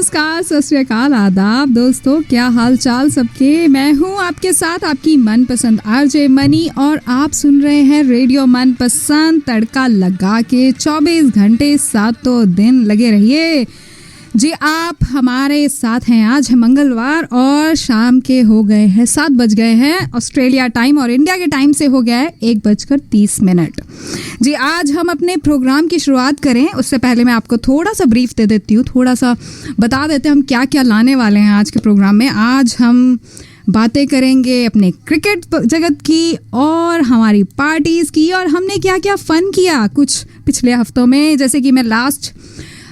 नमस्कार, सत श्री अकाल, आदाब दोस्तों, क्या हाल चाल सबके। मैं हूँ आपके साथ आपकी मनपसंद आरजे मनी और आप सुन रहे हैं रेडियो मनपसंद। तड़का लगा के 24 घंटे 7 दिन लगे रहिए जी। आप हमारे साथ हैं। आज है मंगलवार और शाम के हो गए हैं 7 बज गए हैं ऑस्ट्रेलिया टाइम और इंडिया के टाइम से हो गया है 1:30 जी। आज हम अपने प्रोग्राम की शुरुआत करें उससे पहले मैं आपको थोड़ा सा ब्रीफ दे देती हूँ, थोड़ा सा बता देते हैं हम क्या क्या लाने वाले हैं आज के प्रोग्राम में। आज हम बातें करेंगे अपने क्रिकेट जगत की और हमारी पार्टीज़ की, और हमने क्या क्या फ़न किया कुछ पिछले हफ्तों में। जैसे कि मैं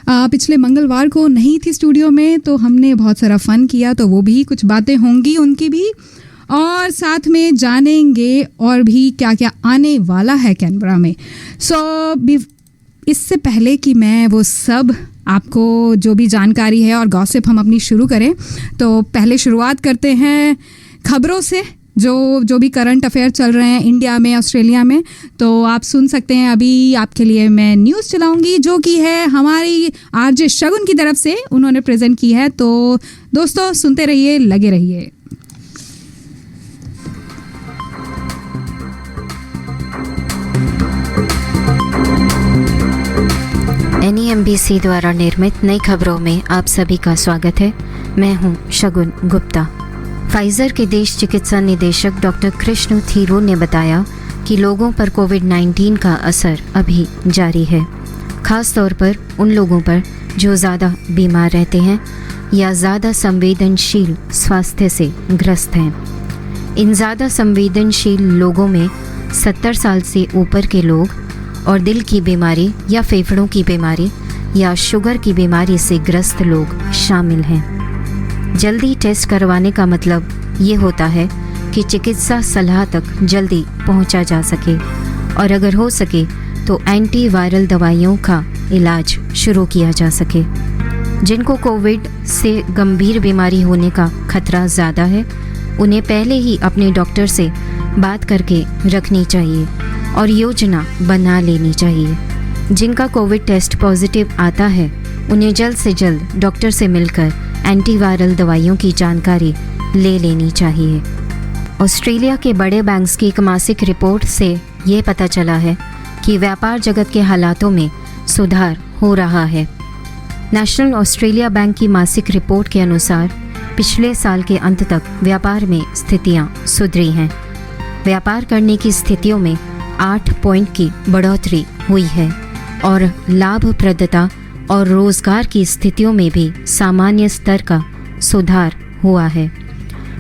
पिछले मंगलवार को नहीं थी स्टूडियो में, तो हमने बहुत सारा फ़न किया, तो वो भी कुछ बातें होंगी उनकी भी, और साथ में जानेंगे और भी क्या क्या आने वाला है कैनबरा में। इससे पहले कि मैं वो सब आपको जो भी जानकारी है और गॉसिप हम अपनी शुरू करें, तो पहले शुरुआत करते हैं खबरों से। जो भी करंट अफेयर चल रहे हैं इंडिया में, ऑस्ट्रेलिया में, तो आप सुन सकते हैं। अभी आपके लिए मैं न्यूज़ चलाऊंगी जो कि है हमारी आरजे शगुन की तरफ से, उन्होंने प्रेजेंट की है। तो दोस्तों सुनते रहिए, लगे रहिए। NEMBC द्वारा निर्मित नई खबरों में आप सभी का स्वागत है। मैं हूं शगुन गुप्ता। फाइजर के देश चिकित्सा निदेशक डॉक्टर कृष्ण थीरू ने बताया कि लोगों पर कोविड-19 का असर अभी जारी है, खास तौर पर उन लोगों पर जो ज़्यादा बीमार रहते हैं या ज़्यादा संवेदनशील स्वास्थ्य से ग्रस्त हैं। इन ज़्यादा संवेदनशील लोगों में 70 साल से ऊपर के लोग और दिल की बीमारी या फेफड़ों की बीमारी या शुगर की बीमारी से ग्रस्त लोग शामिल हैं। जल्दी टेस्ट करवाने का मतलब ये होता है कि चिकित्सा सलाह तक जल्दी पहुंचा जा सके और अगर हो सके तो एंटीवायरल दवाइयों का इलाज शुरू किया जा सके। जिनको कोविड से गंभीर बीमारी होने का खतरा ज़्यादा है, उन्हें पहले ही अपने डॉक्टर से बात करके रखनी चाहिए और योजना बना लेनी चाहिए। जिनका कोविड टेस्ट पॉजिटिव आता है, उन्हें जल्द से जल्द डॉक्टर से मिलकर एंटीवायरल दवाइयों की जानकारी ले लेनी चाहिए। ऑस्ट्रेलिया के बड़े बैंक्स की एक मासिक रिपोर्ट से ये पता चला है कि व्यापार जगत के हालातों में सुधार हो रहा है। नेशनल ऑस्ट्रेलिया बैंक की मासिक रिपोर्ट के अनुसार पिछले साल के अंत तक व्यापार में स्थितियां सुधरी हैं। व्यापार करने की स्थितियों में 8 पॉइंट की बढ़ोतरी हुई है और लाभप्रदता और रोजगार की स्थितियों में भी सामान्य स्तर का सुधार हुआ है।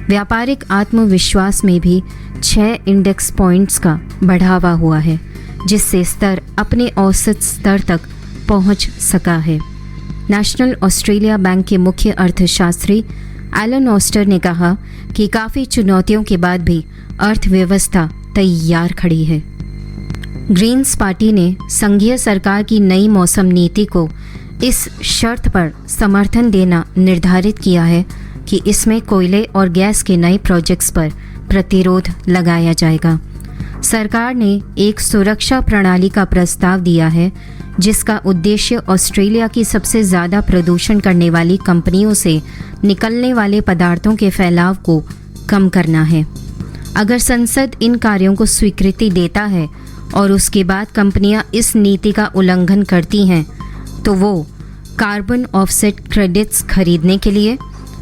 व्यापारिक आत्मविश्वास में भी 6 इंडेक्स पॉइंट्स का बढ़ावा हुआ है, जिससे स्तर अपने औसत स्तर तक पहुंच सका है। नेशनल ऑस्ट्रेलिया बैंक के मुख्य अर्थशास्त्री एलन ऑस्टर ने कहा कि काफ़ी चुनौतियों के बाद भी अर्थव्यवस्था तैयार खड़ी है। ग्रीन्स पार्टी ने संघीय सरकार की नई मौसम नीति को इस शर्त पर समर्थन देना निर्धारित किया है कि इसमें कोयले और गैस के नए प्रोजेक्ट्स पर प्रतिरोध लगाया जाएगा। सरकार ने एक सुरक्षा प्रणाली का प्रस्ताव दिया है जिसका उद्देश्य ऑस्ट्रेलिया की सबसे ज़्यादा प्रदूषण करने वाली कंपनियों से निकलने वाले पदार्थों के फैलाव को कम करना है। अगर संसद इन कार्यों को स्वीकृति देता है और उसके बाद कंपनियां इस नीति का उल्लंघन करती हैं, तो वो कार्बन ऑफसेट क्रेडिट्स खरीदने के लिए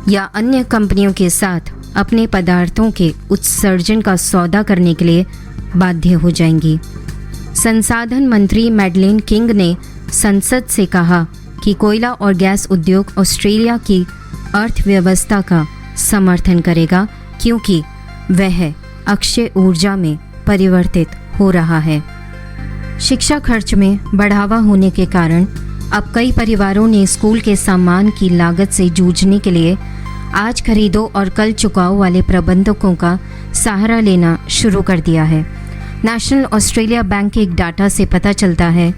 या अन्य कंपनियों के साथ अपने पदार्थों के उत्सर्जन का सौदा करने के लिए बाध्य हो जाएंगी। संसाधन मंत्री मैडलेन किंग ने संसद से कहा कि कोयला और गैस उद्योग ऑस्ट्रेलिया की अर्थव्यवस्था का समर्थन करेगा क्योंकि वह अक्षय ऊर्जा में परिवर्तित हो रहा है। शिक्षा खर्च में बढ़ावा होने के कारण अब कई परिवारों ने स्कूल के सामान की लागत से जूझने के लिए आज खरीदो और कल चुकाओ वाले प्रबंधकों का सहारा लेना शुरू कर दिया है। नेशनल ऑस्ट्रेलिया बैंक के एक डाटा से पता चलता है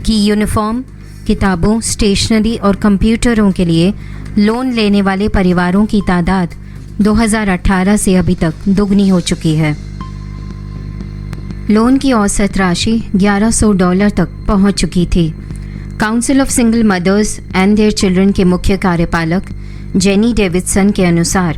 कि यूनिफॉर्म, किताबों, स्टेशनरी और कंप्यूटरों के लिए लोन लेने वाले परिवारों की तादाद 2018 से अभी तक दोगुनी हो चुकी है। लोन की औसत राशि $1100 तक पहुंच चुकी थी। Council of single mothers and their children के मुख्य कार्यपालक जेनी डेविडसन के अनुसार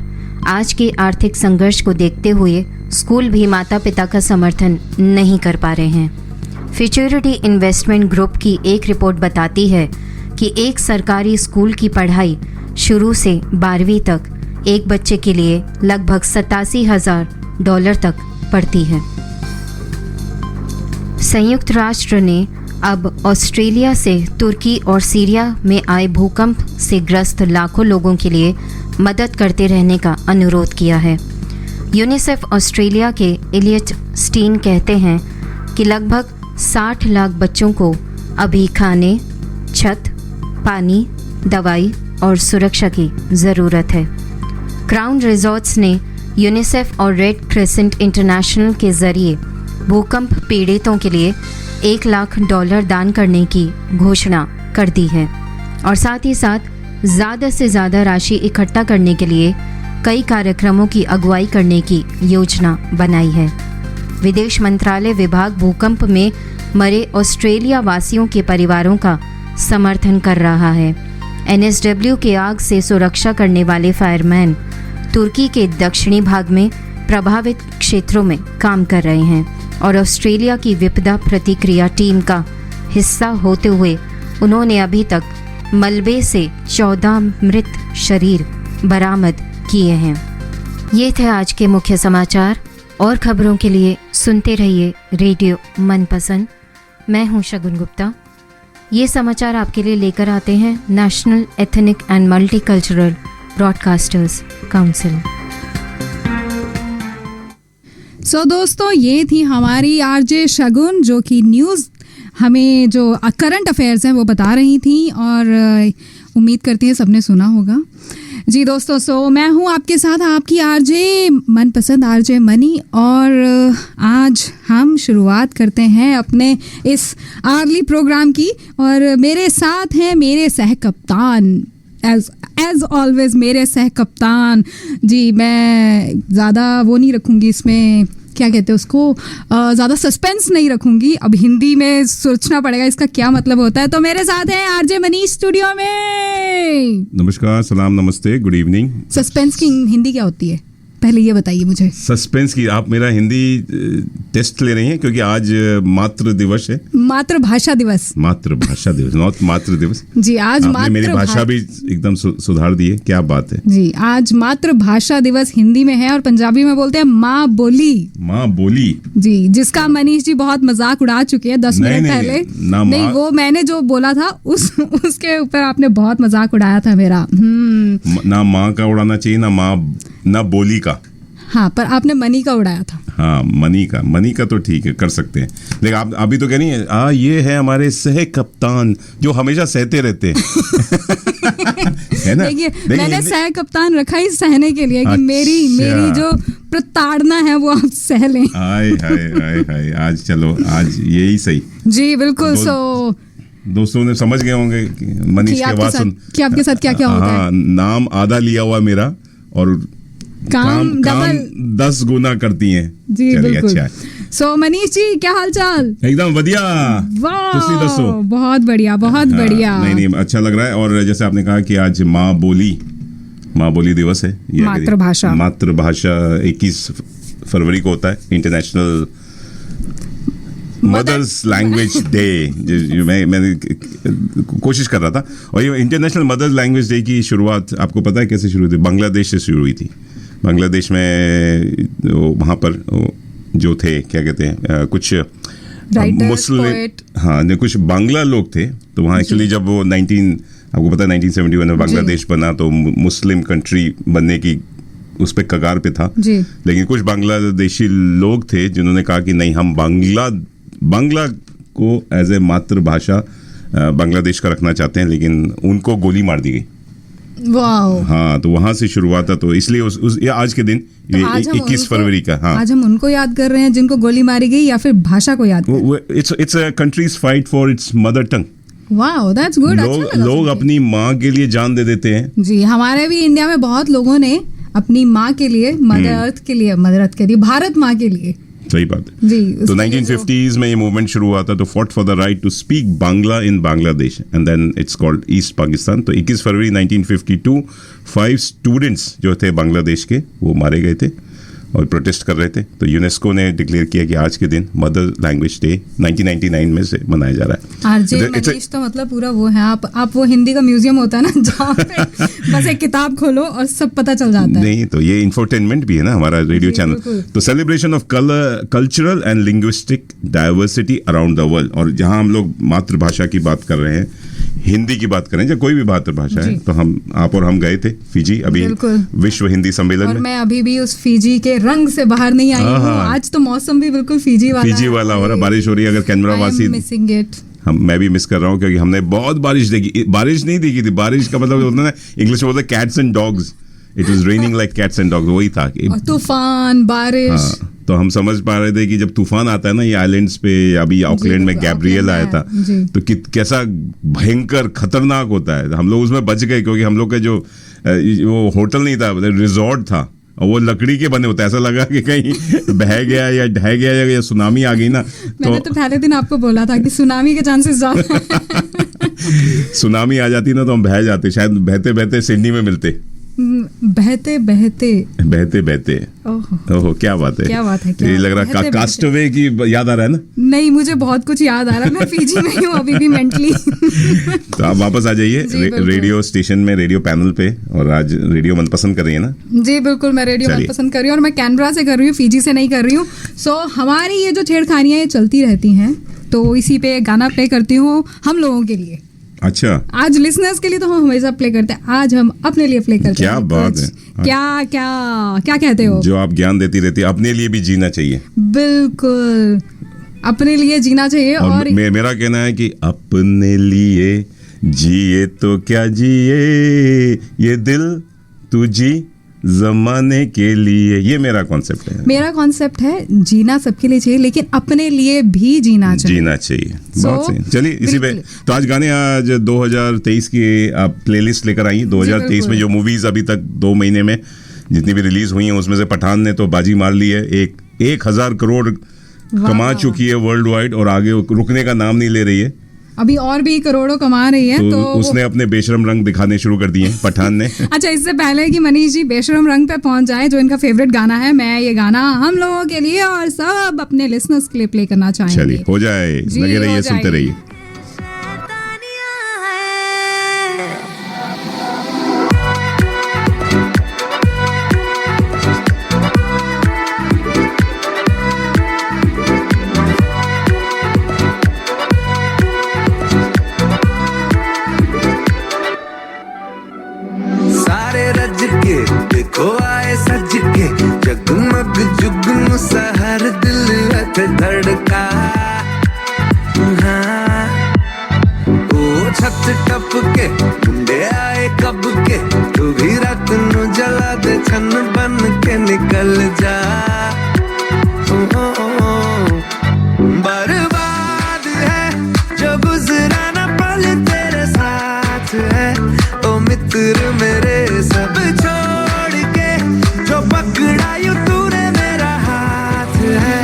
आज के आर्थिक संघर्ष को देखते हुए स्कूल भी माता पिता का समर्थन नहीं कर पा रहे हैं। फ्यूचरिटी इन्वेस्टमेंट ग्रुप की एक रिपोर्ट बताती है कि एक सरकारी स्कूल की पढ़ाई शुरू से 12वीं तक एक बच्चे के लिए लगभग $87,000 तक पड़ती है। संयुक्त राष्ट्र ने अब ऑस्ट्रेलिया से तुर्की और सीरिया में आए भूकंप से ग्रस्त लाखों लोगों के लिए मदद करते रहने का अनुरोध किया है। यूनिसेफ ऑस्ट्रेलिया के इलियट स्टीन कहते हैं कि लगभग 60 लाख बच्चों को अभी खाने, छत, पानी, दवाई और सुरक्षा की ज़रूरत है। क्राउन रिजॉर्ट्स ने यूनिसेफ और रेड क्रिसेंट इंटरनेशनल के ज़रिए भूकंप पीड़ितों के लिए $1 लाख दान करने की घोषणा कर दी है और साथ ही साथ ज़्यादा से ज़्यादा राशि इकट्ठा करने के लिए कई कार्यक्रमों की अगुवाई करने की योजना बनाई है। विदेश मंत्रालय विभाग भूकंप में मरे ऑस्ट्रेलिया वासियों के परिवारों का समर्थन कर रहा है। NSW के आग से सुरक्षा करने वाले फायरमैन तुर्की के दक्षिणी भाग में प्रभावित क्षेत्रों में काम कर रहे हैं और ऑस्ट्रेलिया की विपदा प्रतिक्रिया टीम का हिस्सा होते हुए उन्होंने अभी तक मलबे से 14 मृत शरीर बरामद किए हैं। ये थे आज के मुख्य समाचार और खबरों के लिए सुनते रहिए रेडियो मनपसंद। मैं हूं शगुन गुप्ता। ये समाचार आपके लिए लेकर आते हैं national ethnic and multicultural broadcasters council. So दोस्तों, ये थी हमारी आरजे शगुन जो कि न्यूज़ हमें जो करंट अफेयर्स हैं वो बता रही थी और उम्मीद करती हैं सबने सुना होगा। जी दोस्तों, सो मैं हूँ आपके साथ आपकी आरजे मनपसंद आरजे मनी और आज हम शुरुआत करते हैं अपने इस आर्ली प्रोग्राम की और मेरे साथ हैं मेरे सह कप्तान एज ऑलवेज मेरे सह कप्तान। जी, मैं ज़्यादा वो नहीं रखूँगी इसमें, क्या कहते हैं उसको, ज़्यादा सस्पेंस नहीं रखूँगी। अब हिंदी में सोचना पड़ेगा इसका क्या मतलब होता है। तो मेरे साथ है आरजे मनीष स्टूडियो में। नमस्कार, सलाम, नमस्ते, गुड इवनिंग। सस्पेंस की हिंदी क्या होती है, पहले ये बताइए मुझे। सस्पेंस की आप मेरा हिंदी टेस्ट ले रही हैं क्योंकि आज मातृ दिवस है। मातृभाषा दिवस, मातृभाषा दिवस, नॉट मातृ दिवस। जी, आज मेरी भाषा भी एकदम सुधार दी है, क्या बात है। जी, आज मातृभाषा दिवस हिंदी में है और पंजाबी में बोलते हैं माँ बोली। माँ बोली, जी, जिसका मनीष जी बहुत मजाक उड़ा चुके हैं 10 मिनट पहले। नहीं, वो मैंने जो बोला था उसके ऊपर आपने बहुत मजाक उड़ाया था मेरा। ना माँ का उड़ाना चाहिए, ना बोली का। हाँ, पर आपने मनी का उड़ाया था। हाँ, मनी का तो ठीक है, कर सकते हैं, लेकिन आप अभी तो कह रही हैं ये है हमारे सह कप्तान जो हमेशा सहते रहते हैं। है ना? देखिए, मैंने सह कप्तान रखा ही सहने के लिए कि अच्छा। मेरी जो प्रताड़ना है वो आप सह लें। हाय हाय हाय, आज चलो, आज यही सही। जी बिल्कुल। सो दोस्तों ने समझ गए होंगे मनीष की आवाज सुन कि आपके साथ क्या क्या होता है। नाम आधा लिया हुआ मेरा और काम 10 गुना करती हैं। जी बिल्कुल। अच्छा। सो मनीष जी, क्या हाल चाल? एकदम बढ़िया। तुसी दसो। बहुत बढ़िया, बहुत बढ़िया। नहीं, अच्छा लग रहा है। और जैसे आपने कहा कि आज माँ बोली दिवस है, मातृभाषा 21 फरवरी को होता है, इंटरनेशनल मदर्स लैंग्वेज डे। मैं कोशिश कर रहा था। और ये इंटरनेशनल मदर्स लैंग्वेज डे की शुरुआत आपको पता है कैसे शुरू हुई थी? बांग्लादेश से शुरू हुई थी। बांग्लादेश में वहाँ पर जो थे, क्या कहते हैं, कुछ मुस्लिम, हाँ, कुछ बांग्ला लोग थे। तो वहाँ एक्चुअली जब वो आपको पता है 1971 में बांग्लादेश बना तो मुस्लिम कंट्री बनने की उस पर कगार पे था। लेकिन कुछ बांग्लादेशी लोग थे जिन्होंने कहा कि नहीं, हम बांग्ला को एज ए मातृभाषा बांग्लादेश का रखना चाहते हैं, लेकिन उनको गोली मार दी गई। वाह। हाँ, तो वहां से शुरुआत था। तो इसलिए आज के दिन तो 21 फरवरी का, हाँ, आज हम उनको याद कर रहे हैं जिनको गोली मारी गई, या फिर भाषा को याद? It's a countries fight for its mother tongue. वाह, दैट्स गुड। लोग अपनी माँ के लिए जान दे देते हैं। जी, हमारे भी इंडिया में बहुत लोगों ने अपनी माँ के लिए, मदर अर्थ के लिए, भारत माँ के लिए सही बात है जी। तो 1950s में ये मूवमेंट शुरू हुआ था, तो fought for the right to speak Bangla in Bangladesh and then it's called East Pakistan. तो 21 फरवरी 1952 5 स्टूडेंट्स जो थे बांग्लादेश के वो मारे गए थे और प्रोटेस्ट कर रहे थे। तो यूनेस्को ने डिक्लेयर किया कि आज के दिन मदर लैंग्वेज डे 1999 में से मनाया जा रहा है। आरजे मनीष तो मतलब पूरा वो है, आप वो हिंदी का म्यूजियम होता है ना जहाँ पे बस एक किताब खोलो और सब पता चल जाता है। नहीं तो ये इंफोटेनमेंट भी है ना हमारा रेडियो चैनल। तो celebration of cultural and linguistic diversity around the world. और जहाँ हम लोग मातृभाषा की बात कर रहे हैं, हिंदी की बात करें या कोई भी मातृभाषा है, तो आप और हम गए थे फिजी अभी विश्व हिंदी सम्मेलन और में। मैं अभी भी उस फिजी के रंग से बाहर नहीं आई हूँ। आज तो मौसम भी बिल्कुल फिजी वाला हो रहा, बारिश हो रही है। अगर कैनबरा वासी मिसिंग इट, मैं भी मिस कर रहा हूँ क्योंकि हमने बहुत बारिश देखी। बारिश नहीं देखी थी, बारिश का मतलब होता है ना इंग्लिश में बोलते हैं cats and dogs. It was raining like cats and dogs, वही था कि तूफान बारिश। हाँ, तो हम समझ पा रहे थे कि जब तूफान आता है ना ये आइलैंड्स पे, अभी ऑकलैंड में गैब्रियल आया था, तो कैसा भयंकर खतरनाक होता है। हम लोग उसमें बच गए क्योंकि हम लोग का जो वो होटल नहीं था, रिजॉर्ट था और वो लकड़ी के बने होता है। ऐसा लगा कि कहीं बह गया या ढह गया या सुनामी आ गई ना। मैंने तो पहले दिन आपको बोला था कि सुनामी के चांसेस ज्यादा सुनामी आ जाती ना तो हम बह जाते, शायद बहते बहते सिडनी में मिलते। बहते बहते ओहो क्या बात है, क्या बात है। ये लग रहा कास्टवे की याद आ रहा है ना। नहीं, मुझे बहुत कुछ याद आ रहा है, मैं फीजी में हूँ अभी भी मेंटली। तो आप वापस आ जाइए रेडियो स्टेशन में, रेडियो पैनल पे। और आज रेडियो मनपसंद कर रही है ना? जी बिल्कुल, मैं रेडियो मनपसंद कर रही हूँ और मैं कैनबरा से कर रही हूँ, फीजी से नहीं कर रही हूँ। सो हमारी ये जो छेड़खानियां ये चलती रहती हैं, तो इसी पे गाना प्ले करती हूँ हम लोगों के लिए। अच्छा, आज लिसनर्स के लिए तो हम हमेशा प्ले करते हैं, आज हम अपने लिए प्ले करते हैं। क्या बात है, क्या कहते हो? जो आप ज्ञान देती रहती है, अपने लिए भी जीना चाहिए। बिल्कुल, अपने लिए जीना चाहिए। और मेरा कहना है कि अपने लिए जिए तो क्या जिए, ये दिल तू जी जमाने के लिए, ये मेरा कॉन्सेप्ट है। मेरा कॉन्सेप्ट है जीना सबके लिए चाहिए, लेकिन अपने लिए भी जीना चाहिए। बहुत सही। चलिए इसी पे तो आज गाने, आज 2023 की आप प्लेलिस्ट लेकर आई। 2023 में जो मूवीज अभी तक 2 महीने में जितनी भी रिलीज हुई हैं, उसमें से पठान ने तो बाजी मार ली है। 1000 करोड़ कमा चुकी है वर्ल्ड वाइड और आगे रुकने का नाम नहीं ले रही है। अभी और भी करोड़ों कमा रही है। तो उसने अपने बेशरम रंग दिखाने शुरू कर दिए पठान ने। अच्छा, इससे पहले कि मनीष जी बेशरम रंग पे पहुंच जाए, जो इनका फेवरेट गाना है, मैं ये गाना हम लोगों के लिए और सब अपने लिसनर्स के लिए प्ले करना चाहेंगे। चलिए हो जाए, लगे रहिए, सुनते रहिए। देखो आए सज के, जगमग जुगनू सहर दिल हथ धड़का। हाँ, ओ छत टप के मुंडे आए कब के, तू भी रात नु जला दे, छन बन के निकल जा। बर्बाद है जो गुजरा न पल तेरे साथ है, ओ मित्र मेरे सब छोड़ के जो पकड़ा यूं तूने मेरा हाथ है।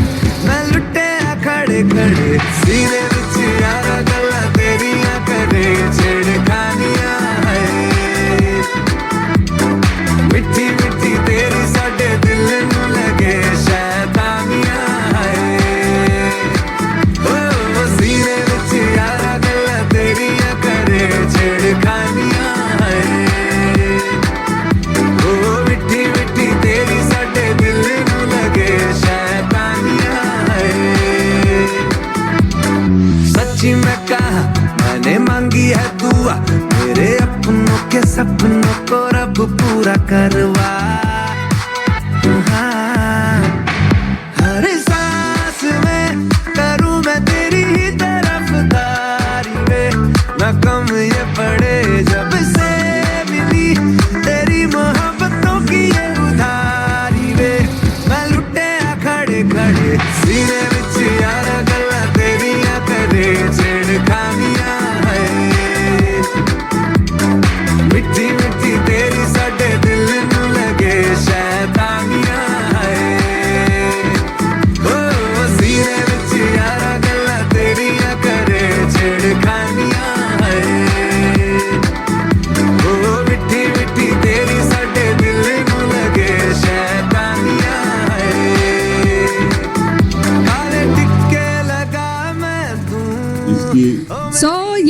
मैं लुटे खड़े खड़े सीने विच यारा गल्ला तेरियां करे छेड़खानियां है, मिठी मिठी तेरी साडे दिल नू लगे शैतानियां है। ओ सीने विच यारा गल्ला तेरियां करे छेड़खानियां है, ओ मिठी मिठी तेरी साडे दिल नू लगे शैतानियां है।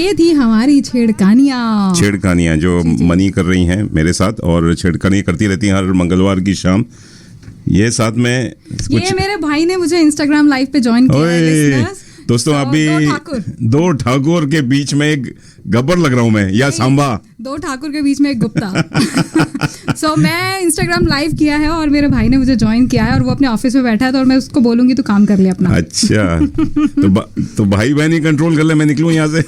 ये थी हमारी छेड़खानियां जो मनी कर रही हैं मेरे साथ, और छेड़खानी करती रहती हैं हर मंगलवार की शाम। ये साथ में कुछ ये मेरे भाई ने मुझे इंस्टाग्राम लाइव पे ज्वाइन किया है listeners। दोस्तों तो अभी दो ठाकुर के बीच में एक गब्बर लग रहा हूं मैं, या सांबा। दो ठाकुर के बीच में एक गुप्ता। सो मैं इंस्टाग्राम लाइव किया है और मेरे भाई ने मुझे ज्वाइन किया है, और वो अपने ऑफिस में बैठा है, तो और मैं उसको बोलूंगी तू काम कर ले अपना। अच्छा तो भाई बहन ही कंट्रोल कर ले, मैं निकलूं यहाँ से।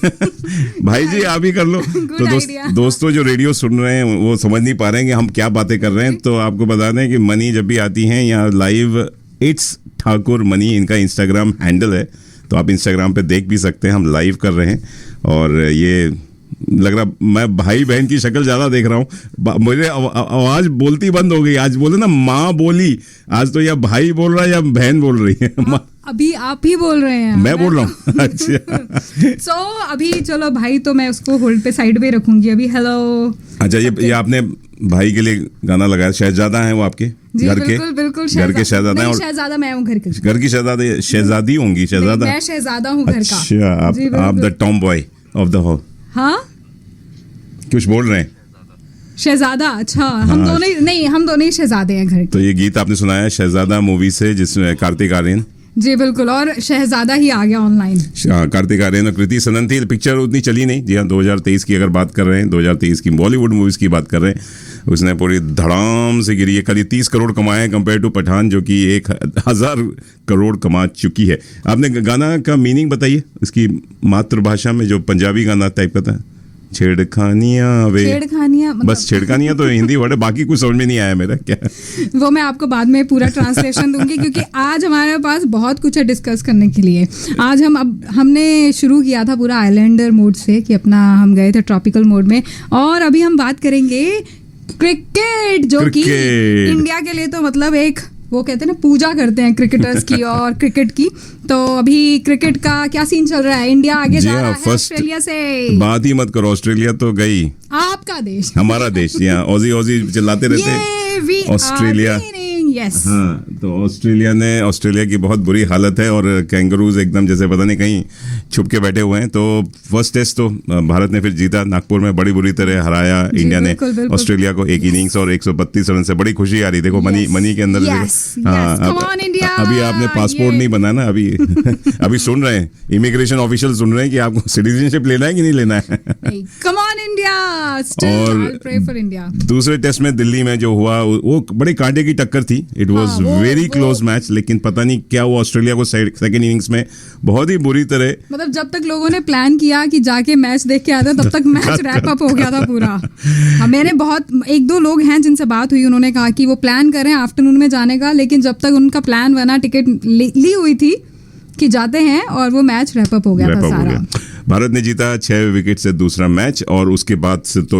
भाई जी आप ही कर लो। तो दोस्तों जो रेडियो सुन रहे हैं वो समझ नहीं पा रहे हैं कि हम क्या बातें कर रहे हैं, तो आपको बता दें कि मनी जब भी आती हैं यहाँ लाइव, इट्स ठाकुर मनी इनका इंस्टाग्राम हैंडल है, तो आप इंस्टाग्राम पे देख भी सकते हैं, हम लाइव कर रहे हैं। और ये लग रहा मैं भाई बहन की शक्ल ज्यादा देख रहा हूँ, मुझे आवाज बोलती बंद हो गई। आज बोले ना माँ बोली, आज तो या भाई बोल रहा है या बहन बोल रही है। अभी आप ही बोल रहे हैं, मैं बोल रहा हूँ। अच्छा सो अभी चलो भाई, तो मैं उसको होल्ड पे साइड पे रखूंगी अभी। हेलो। अच्छा ये आपने भाई के लिए गाना लगाया, शहजादा है वो आपके घर के? बिल्कुल घर के शहजादा हैं। और शहजादा मैं हूँ घर की शहजादी होंगी, शहजादा। मैं शहजादा हूँ घर का। अच्छा आप the tomboy of the whole. हाँ कुछ बोल रहे हैं शहजादा। अच्छा हम दोनों ही शहजादे हैं घर के। तो ये गीत आपने सुनाया शहजादा मूवी से, जिसमें कार्तिक आर्यन। जी बिल्कुल, और शहजादा ही आ गया ऑनलाइन। कार्तिक आर्यन और कृति सनन थी। पिक्चर उतनी चली नहीं। जी हाँ, 2023 की अगर बात कर रहे हैं, 2023 की बॉलीवुड मूवीज की बात कर रहे हैं, उसने पूरी धड़ाम से गिरी है। कल 30 करोड़ कमाए हैं कंपेयर टू पठान, जो कि 1000 करोड़ कमा चुकी है। आपने गाना का मीनिंग बताइए, उसकी मातृभाषा में, जो पंजाबी गाना टाइप का था। छेड़खानियां बस छेड़खानियां तो हिंदी वर्ड है, बाकी कुछ समझ में नहीं आया मेरा क्या। वो मैं आपको बाद में पूरा ट्रांसलेशन दूंगी, क्योंकि आज हमारे पास बहुत कुछ है डिस्कस करने के लिए। आज हमने शुरू किया था पूरा आइलैंडर मोड से, कि अपना हम गए थे ट्रॉपिकल मोड में, और अभी हम बात करेंगे क्रिकेट, जो कि इंडिया के लिए तो मतलब एक, वो कहते हैं ना, पूजा करते हैं क्रिकेटर्स की और क्रिकेट की। तो अभी क्रिकेट का क्या सीन चल रहा है? इंडिया आगे जा रहा है ऑस्ट्रेलिया से। बात ही मत करो, ऑस्ट्रेलिया तो गई। आपका देश, हमारा देश। यहाँ ऑजी चिल्लाते रहते हैं ऑस्ट्रेलिया। यस हाँ, तो ऑस्ट्रेलिया की बहुत बुरी हालत है, और कैंगरूज एकदम जैसे पता नहीं कहीं छुप के बैठे हुए हैं। तो फर्स्ट टेस्ट तो भारत ने फिर जीता, नागपुर में बड़ी बुरी तरह हराया इंडिया ने ऑस्ट्रेलिया को, एक इनिंग्स और 132 रन से। बड़ी खुशी आ रही। देखो मनी के अंदर। अभी आपने पासपोर्ट नहीं बनाया ना अभी। अभी सुन रहे हैं, इमिग्रेशन ऑफिशियल सुन रहे हैं कि आपको सिटीजनशिप लेना है कि नहीं लेना है। कम ऑन इंडिया, और प्रे फॉर इंडिया। दूसरे टेस्ट में दिल्ली में जो हुआ, वो बड़े कांटे की टक्कर थी। It was very close match, लेकिन पता नहीं क्या हुआ, ऑस्ट्रेलिया को सेकंड इनिंग्स में बहुत ही बुरी तरह, मतलब जब तक लोगों ने प्लान किया कि जाके मैच देख के आते, तब तक मैच रैप अप हो गया था पूरा। मैंने बहुत 1-2 लोग हैं जिनसे बात हुई, उन्होंने कहा कि वो प्लान करें आफ्टरनून में जाने का, लेकिन जब तक उनका प्लान बना, टिकट ली हुई थी कि जाते हैं, और वो मैच रैप अप हो गया था सारा। भारत ने जीता 6 विकेट से दूसरा मैच, और उसके बाद से तो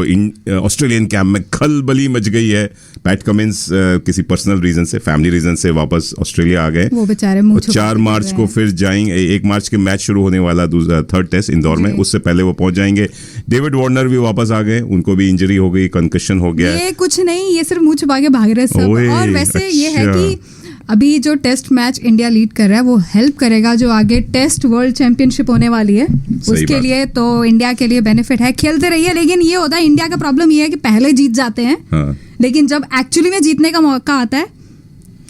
ऑस्ट्रेलियन कैंप में खलबली मच गई है। पैट कमिंस किसी पर्सनल रीजन से, फैमिली रीजन से वापस ऑस्ट्रेलिया आ गए। वो बेचारे 4 मार्च को फिर जाएंगे। 1 मार्च के मैच शुरू होने वाला थर्ड टेस्ट इंदौर में, उससे पहले वो पहुंच जाएंगे। डेविड वार्नर भी वापस आ गए, उनको भी इंजरी हो गई, कंकशन हो गया। ये कुछ नहीं, ये सिर्फ मुंह छुपा के भाग रहे सब। और वैसे ये है कि अभी जो टेस्ट मैच इंडिया लीड कर रहा है, वो हेल्प करेगा जो आगे टेस्ट वर्ल्ड चैंपियनशिप होने वाली है, उसके लिए। तो इंडिया के लिए बेनिफिट है, खेलते रहिए। लेकिन ये होता है, इंडिया का प्रॉब्लम ये है कि पहले जीत जाते हैं, लेकिन जब एक्चुअली में जीतने का मौका आता है,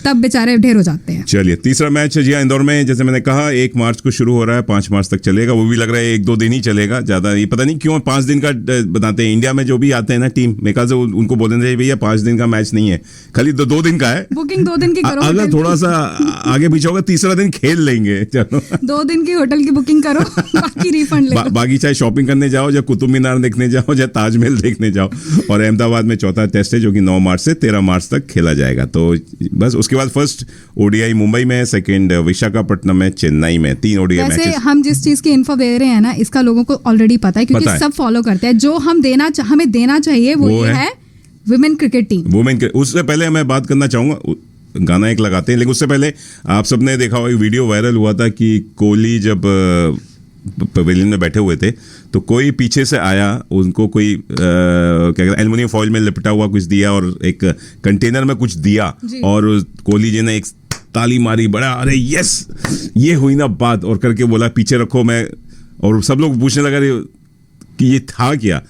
तब बेचारे ढेर हो जाते हैं। चलिए, तीसरा मैच है जी हाँ इंदौर में, जैसे मैंने कहा 1 मार्च को शुरू हो रहा है, 5 मार्च तक चलेगा। वो भी लग रहा है 1-2 दिन ही चलेगा, ज्यादा ये पता नहीं क्यों 5 दिन का बताते हैं। इंडिया में जो भी आते हैं ना टीम, मेरे ख्याल से उनको बोलना चाहिए भैया 5 दिन का मैच नहीं है, खाली 2 दिन का है। बुकिंग 2 दिन की करो, अगर थोड़ा सा आगे पीछे होगा, तीसरा दिन खेल लेंगे। चलो 2 दिन की होटल की बुकिंग करो, बाकी रिफंड ले। बाकी चाहे शॉपिंग करने जाओ, चाहे कुतुब मीनार देखने जाओ, चाहे ताजमहल देखने जाओ। और अहमदाबाद में चौथा टेस्ट है, जो कि 9 मार्च से 13 मार्च तक खेला जाएगा। तो बस उसके बाद फर्स्ट ओडीआई मुंबई में, सेकंड विशाखापट्टनम में, चेन्नई में, 3 ओडीआई मैचेस। हम जिस चीज की इन्फो दे रहे हैं ना, इसका लोगों को ऑलरेडी पता है, क्योंकि सब फॉलो करते हैं। जो हमें देना चाहिए वो ये है वुमेन क्रिकेट टीम। उससे पहले मैं बात करना चाहूंगा, गाना एक लगाते हैं, लेकिन उससे पहले आप सबने देखा होगा, एक वीडियो वायरल हुआ था कि कोहली जब पवेलियन में बैठे हुए थे, तो कोई पीछे से आया, उनको कोई क्या कहते हैं, एल्युमिनियम फॉइल में लिपटा हुआ कुछ दिया, और एक कंटेनर में कुछ दिया, और कोहली जी ने एक ताली मारी, बड़ा अरे यस ये हुई ना बात, और करके बोला पीछे रखो। मैं और सब लोग पूछने लगा कि ये था क्या।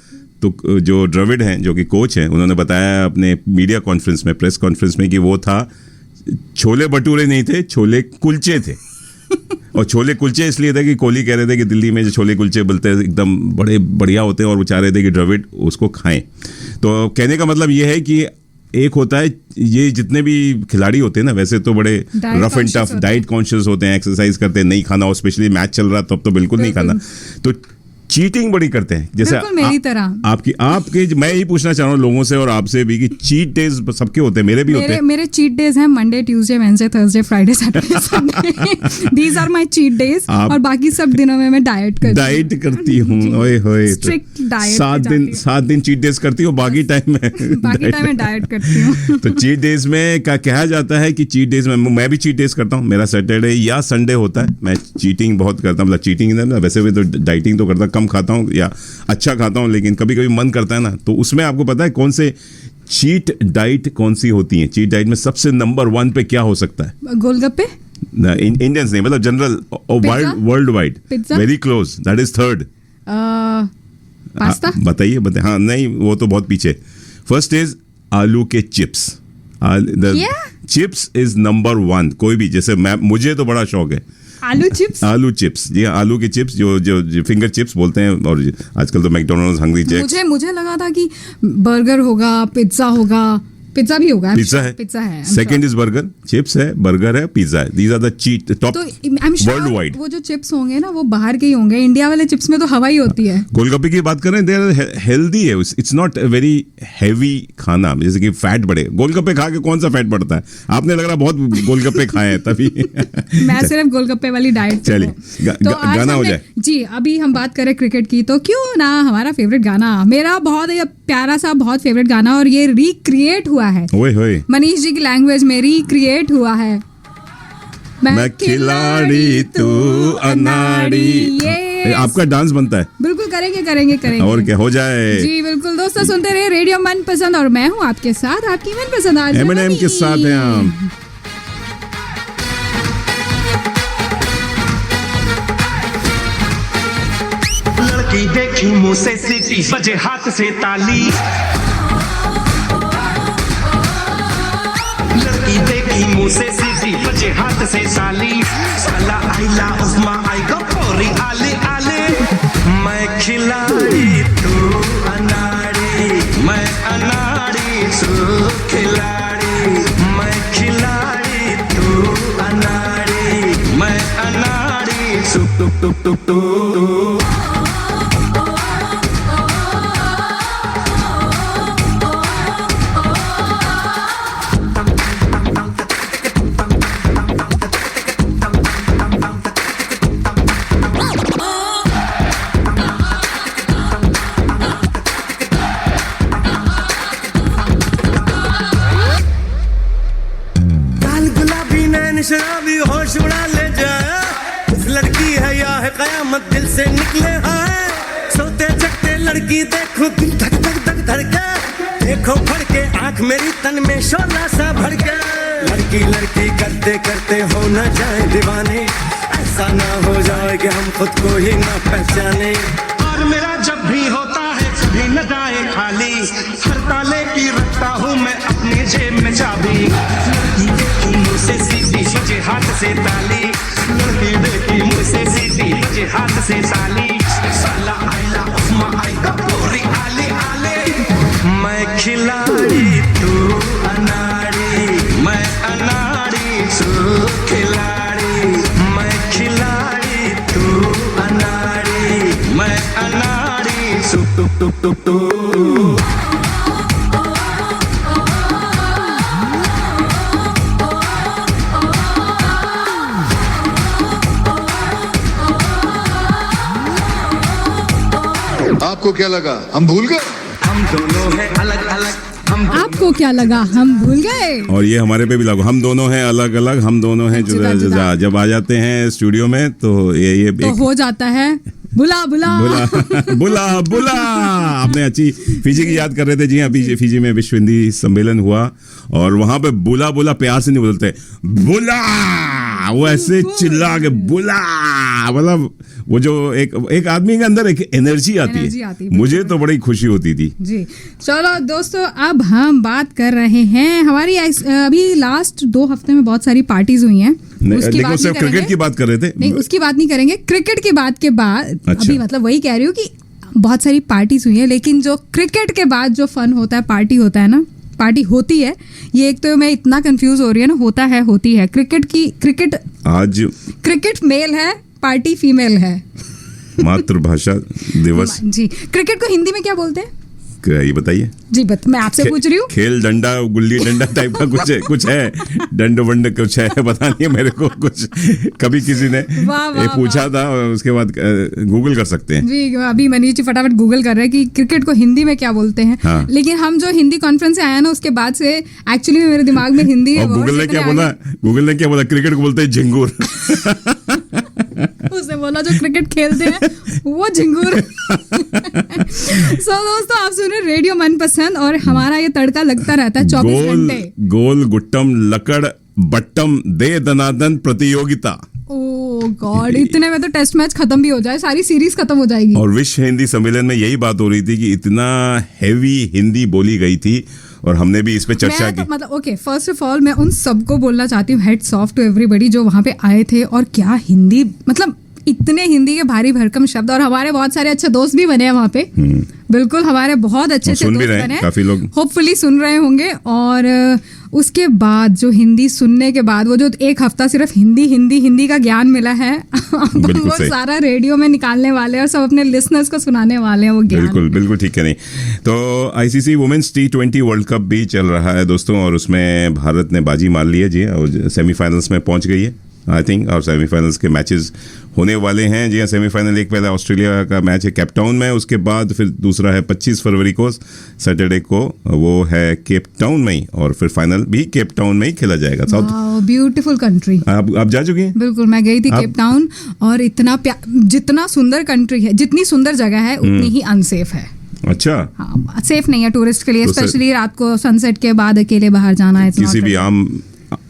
तो जो द्रविड़ हैं, जो कि कोच हैं, उन्होंने बताया अपने मीडिया कॉन्फ्रेंस में, प्रेस कॉन्फ्रेंस में, कि वो था छोले भटूरे नहीं थे, छोले कुलचे थे। और छोले कुलचे इसलिए थे कि कोहली कह रहे थे कि दिल्ली में जो छोले कुलचे बोलते हैं एकदम बड़े बढ़िया होते हैं, और वो चाह रहे थे कि द्रविड़ उसको खाएं। तो कहने का मतलब ये है कि एक होता है, ये जितने भी खिलाड़ी होते हैं ना, वैसे तो बड़े rough and tough diet conscious होते हैं, एक्सरसाइज करते हैं, नहीं खाना, और स्पेशली मैच चल रहा तब तो बिल्कुल नहीं खाना। तो चीटिंग बड़ी करते हैं, जैसे मेरी तरह। आपके मैं यही पूछना चाह रहा हूँ लोगों से और आपसे भी कि चीट डेज सबके होते हैं, मेरे भी होते हैं। मेरे चीट डेज हैं Monday, Tuesday, Wednesday, Thursday, Friday, Saturday, Sunday. These are my cheat days. और बाकी सब दिनों में मैं डाइट करती हूँ। ओए होए, स्ट्रिक्ट डाइट। 7 दिन चीट डेज करती हूँ, बाकी टाइम में डाइट करती हूँ। तो चीट डेज में कहा जाता है कि चीट डेज में मैं भी चीट डेज करता हूँ। मेरा सैटरडे या संडे होता है। मैं चीटिंग बहुत करता हूँ, मतलब चीटिंग वैसे भी तो डाइटिंग तो करता, कम खाता हूँ या अच्छा खाता हूँ, लेकिन कभी कभी मन करता है ना, तो उसमें आपको पता है कौन से चीट डाइट कौन सी होती है? चीट डाइट में सबसे नंबर 1 पे क्या हो सकता है? गोलगप्पे। इंडियंस नहीं, मतलब general world wide, very close, that is third. Pasta. बताइए। हाँ नहीं, वो तो बहुत पीछे। फर्स्ट इज आलू के चिप्स। Chips is number 1। कोई भी, जैसे मुझे तो बड़ा शौक है आलू चिप्स। जी हाँ, आलू के चिप्स, जो फिंगर चिप्स बोलते हैं, और आजकल तो मैकडोनल्ड्स, हंग्री जैक्स। मुझे लगा था कि बर्गर होगा, पिज्जा होगा। पिज्जा भी होगा। पिज्जा है। Second is burger. चिप्स है, बर्गर है, पिज्जा है। These are the cheat top worldwide. वो जो चिप्स होंगे ना, वो बाहर के ही होंगे। इंडिया वाले चिप्स में तो हवा ही होती है। गोलगप्पे की बात करें, दे आर हेल्दी है, इट्स नॉट वेरी हैवी खाना, जैसे कि फैट बढ़े। गोलगप्पे खा के कौन सा फैट बढ़ता है? आपने लग रहा बहुत गोलगप्पे खाए हैं तभी। मैं सिर्फ गोलगप्पे वाली डाइट। चलिए गाना हो जाए जी। अभी हम बात करें क्रिकेट की, तो क्यों ना हमारा फेवरेट गाना, मेरा बहुत प्यारा सा बहुत फेवरेट गाना, और ये रिक्रिएट हुआ है। मनीष जी की लैंग्वेज में रिक्रिएट हुआ है। मैं खिलाड़ी तू अनाड़ी। आपका डांस बनता है। बिल्कुल करेंगे। और क्या हो जाए जी बिल्कुल। दोस्तों सुनते रहे रेडियो मनपसंद, और मैं हूँ आपके साथ, आपकी मनपसंद आरजे M&M के साथ हैं हम। लड़की देखी मुंह से सीटी, बजे हाथ से ताली। लड़की देखी मुंह से सीटी, बजे हाथ से ताली। साला आइला उस्मा आई गपोरी आले आले। मैं खिलाड़ी तू अनाड़ी, मैं अनाड़ी तू खिलाड़ी। मैं खिलाड़ी तू अनाड़ी, मैं अनाड़ी तू। शराबी होश उड़ा ले जाए, इस लड़की है या है कयामत दिल से निकले हैं। सोते जगते लड़की देखो, दिल धक धक धक धड़के। देखो भर के आंख मेरी तन में शोला सा भर के। लड़की लड़की करते करते हो न जाए दीवाने, ऐसा ना हो जाए कि हम खुद को ही ना पहचाने। और मेरा जब भी होता है कभी न जाए खाली, हर ताले की रखता हूँ मैं अपनी जेब में चाबी। लड़की देखी मुझसे सीधी, बजे हाथ से ताली। लड़की देखी मुझसे सीधी, बजे हाथ से ताली। साला आइला उस्मा आई गपोरी आले आले। मैं खिलाड़ी तू अनाड़ी, मैं अनाड़ी तू खिलाड़ी। मैं खिलाड़ी तू अनाड़ी, मैं अनाड़ी तू। आपको क्या लगा हम भूल गए? हम दोनों हैं अलग अलग। आपको क्या लगा हम भूल गए? और ये हमारे पे भी लागू, हम दोनों हैं अलग अलग, हम दोनों हैं जुदा जुदा। जब आ जाते हैं स्टूडियो में तो ये तो हो जाता है बुला बुला बुला बुला बुला। आपने अच्छी फिजी की याद कर रहे थे। जी हाँ, फिजी में विश्व हिंदी सम्मेलन हुआ और वहां पे बुला बुला प्यार से नहीं बोलते, बुला वो ऐसे चिल्ला के बुला, मतलब वो जो एक आदमी के अंदर एक एनर्जी आती है, मुझे तो बड़ी खुशी होती थी जी। चलो दोस्तों, अब हम बात कर रहे हैं हमारी अभी लास्ट 2 हफ्ते में बहुत सारी पार्टीज हुई हैं। लेकिन सिर्फ क्रिकेट की बात कर रहे थे, नहीं उसकी बात नहीं करेंगे। क्रिकेट की बात के बाद अच्छा। अभी मतलब वही कह रही हूँ कि बहुत सारी पार्टीज हुई हैं, लेकिन जो क्रिकेट के बाद जो फन होता है, पार्टी होता है ना, पार्टी होती है, ये एक तो मैं इतना कंफ्यूज हो रही है ना, होता है होती है। क्रिकेट आज क्रिकेट मेल है, पार्टी फीमेल है। मातृभाषा दिवस जी। क्रिकेट को हिंदी में क्या बोलते हैं? ये बताइए जी मैं आपसे पूछ रही हूँ। खेल डंडा, गुल्ली डंडा टाइप का कुछ है, डंड वंड कुछ है, पता नहीं है मेरे को कुछ। कभी किसी ने ये पूछा था, और उसके बाद गूगल कर सकते हैं जी। अभी मनीष जी फटाफट गूगल कर रहे हैं कि क्रिकेट को हिंदी में क्या बोलते हैं। हाँ। लेकिन हम जो हिंदी कॉन्फ्रेंस से आया ना, उसके बाद से एक्चुअली मेरे दिमाग में हिंदी है। और गूगल ने क्या बोला? क्रिकेट को बोलते हैं झिंगुर। उसने बोला जो क्रिकेट खेलते हैं वो झिंगुर। सो दोस्तों, आप सुन रहे रेडियो मनपसंद और हमारा ये तड़का लगता रहता है 24 घंटे। गोल गुट्टम लकड़ बट्टम दे दनादन प्रतियोगिता। ओह गॉड, इतने में तो टेस्ट मैच खत्म भी हो जाए, सारी सीरीज खत्म हो जाएगी। और विश्व हिंदी सम्मेलन में यही बात हो रही थी कि इतना हैवी हिंदी बोली गई थी, और हमने भी इस पे चर्चा की। मतलब ओके, फर्स्ट ऑफ ऑल मैं उन सबको बोलना चाहती हूँ, हेड्स ऑफ टू एवरीबॉडी जो वहाँ पे आए थे। और क्या हिंदी, मतलब इतने हिंदी के भारी भरकम शब्द, और हमारे बहुत सारे अच्छे दोस्त भी बने हैं वहाँ पे। बिल्कुल, हमारे बहुत अच्छे दोस्त बने, काफी लोग होपफुली सुन रहे होंगे। और उसके बाद जो हिंदी सुनने के बाद वो जो 1 हफ्ता सिर्फ हिंदी का ज्ञान मिला है, वो सारा रेडियो में निकालने वाले और सब अपने लिसनर्स को सुनाने वाले हैं वो ज्ञान। बिल्कुल ठीक है। नहीं तो ICC women's T20 world cup भी चल रहा है दोस्तों, और उसमें भारत ने बाजी मार ली है जी, और सेमीफाइनल्स में पहुंच गई है आई थिंक। और सेमीफाइनल्स के मैचेस होने वाले हैं जी। सेमीफाइनल एक पहले ऑस्ट्रेलिया का मैच है केप टाउन में, उसके बाद फिर दूसरा है 25 फरवरी को सैटरडे को, वो है केप टाउन में ही, और फिर फाइनल भी केप टाउन में ही खेला जाएगा। South beautiful country. आप जा चुकी हैं? बिल्कुल, मैं गई थी केप टाउन, और इतना जितना सुंदर कंट्री है, जितनी सुंदर जगह है, उतनी ही अनसेफ है। अच्छा। हाँ, सेफ नहीं है टूरिस्ट के लिए, स्पेशली रात को सनसेट के बाद अकेले बाहर जाना है। किसी भी आम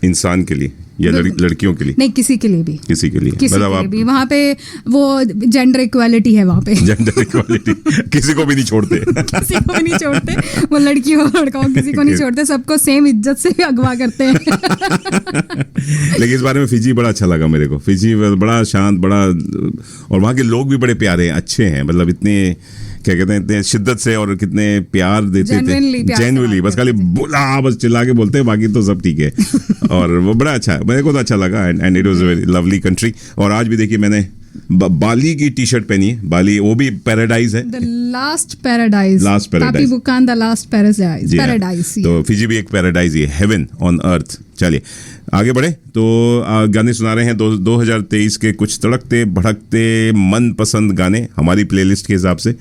इंसान के लिए या लड़कियों के लिए नहीं, किसी के लिए भी। किसी के लिए मतलब आप भी वहाँ पे वो जेंडर इक्वालिटी है वहाँ पे। जेंडर इक्वालिटी किसी को भी नहीं छोड़ते। किसी को भी नहीं छोड़ते, वो लड़की हो लड़का हो, किसी को नहीं छोड़ते, सबको सेम इज्जत से अगवा करते हैं। लेकिन इस बारे में फिजी बड़ा अच्छा लगा मेरे को। फिजी बड़ा शांत, बड़ा, और वहाँ के लोग भी बड़े प्यारे अच्छे हैं, मतलब इतने क्या कहते हैं, इतने शिद्दत से और कितने प्यार देते थे, जेन्युइनली। बस खाली बोला, बस चिल्ला के बोलते हैं, बाकी तो सब ठीक है। और वो बड़ा अच्छा, मेरे को तो अच्छा लगा, and it was a very lovely country. और आज भी देखिए मैंने बाली की टी शर्ट पहनी है। बाली वो भी पैराडाइज है, द लास्ट पैराडाइज। तो फिजी भी एक पैराडाइज है, हेवन ऑन अर्थ। चलिए आगे बढ़े, तो गाने सुना रहे हैं 2023 के कुछ तड़कते भड़कते मनपसंद गाने हमारी प्लेलिस्ट के हिसाब से।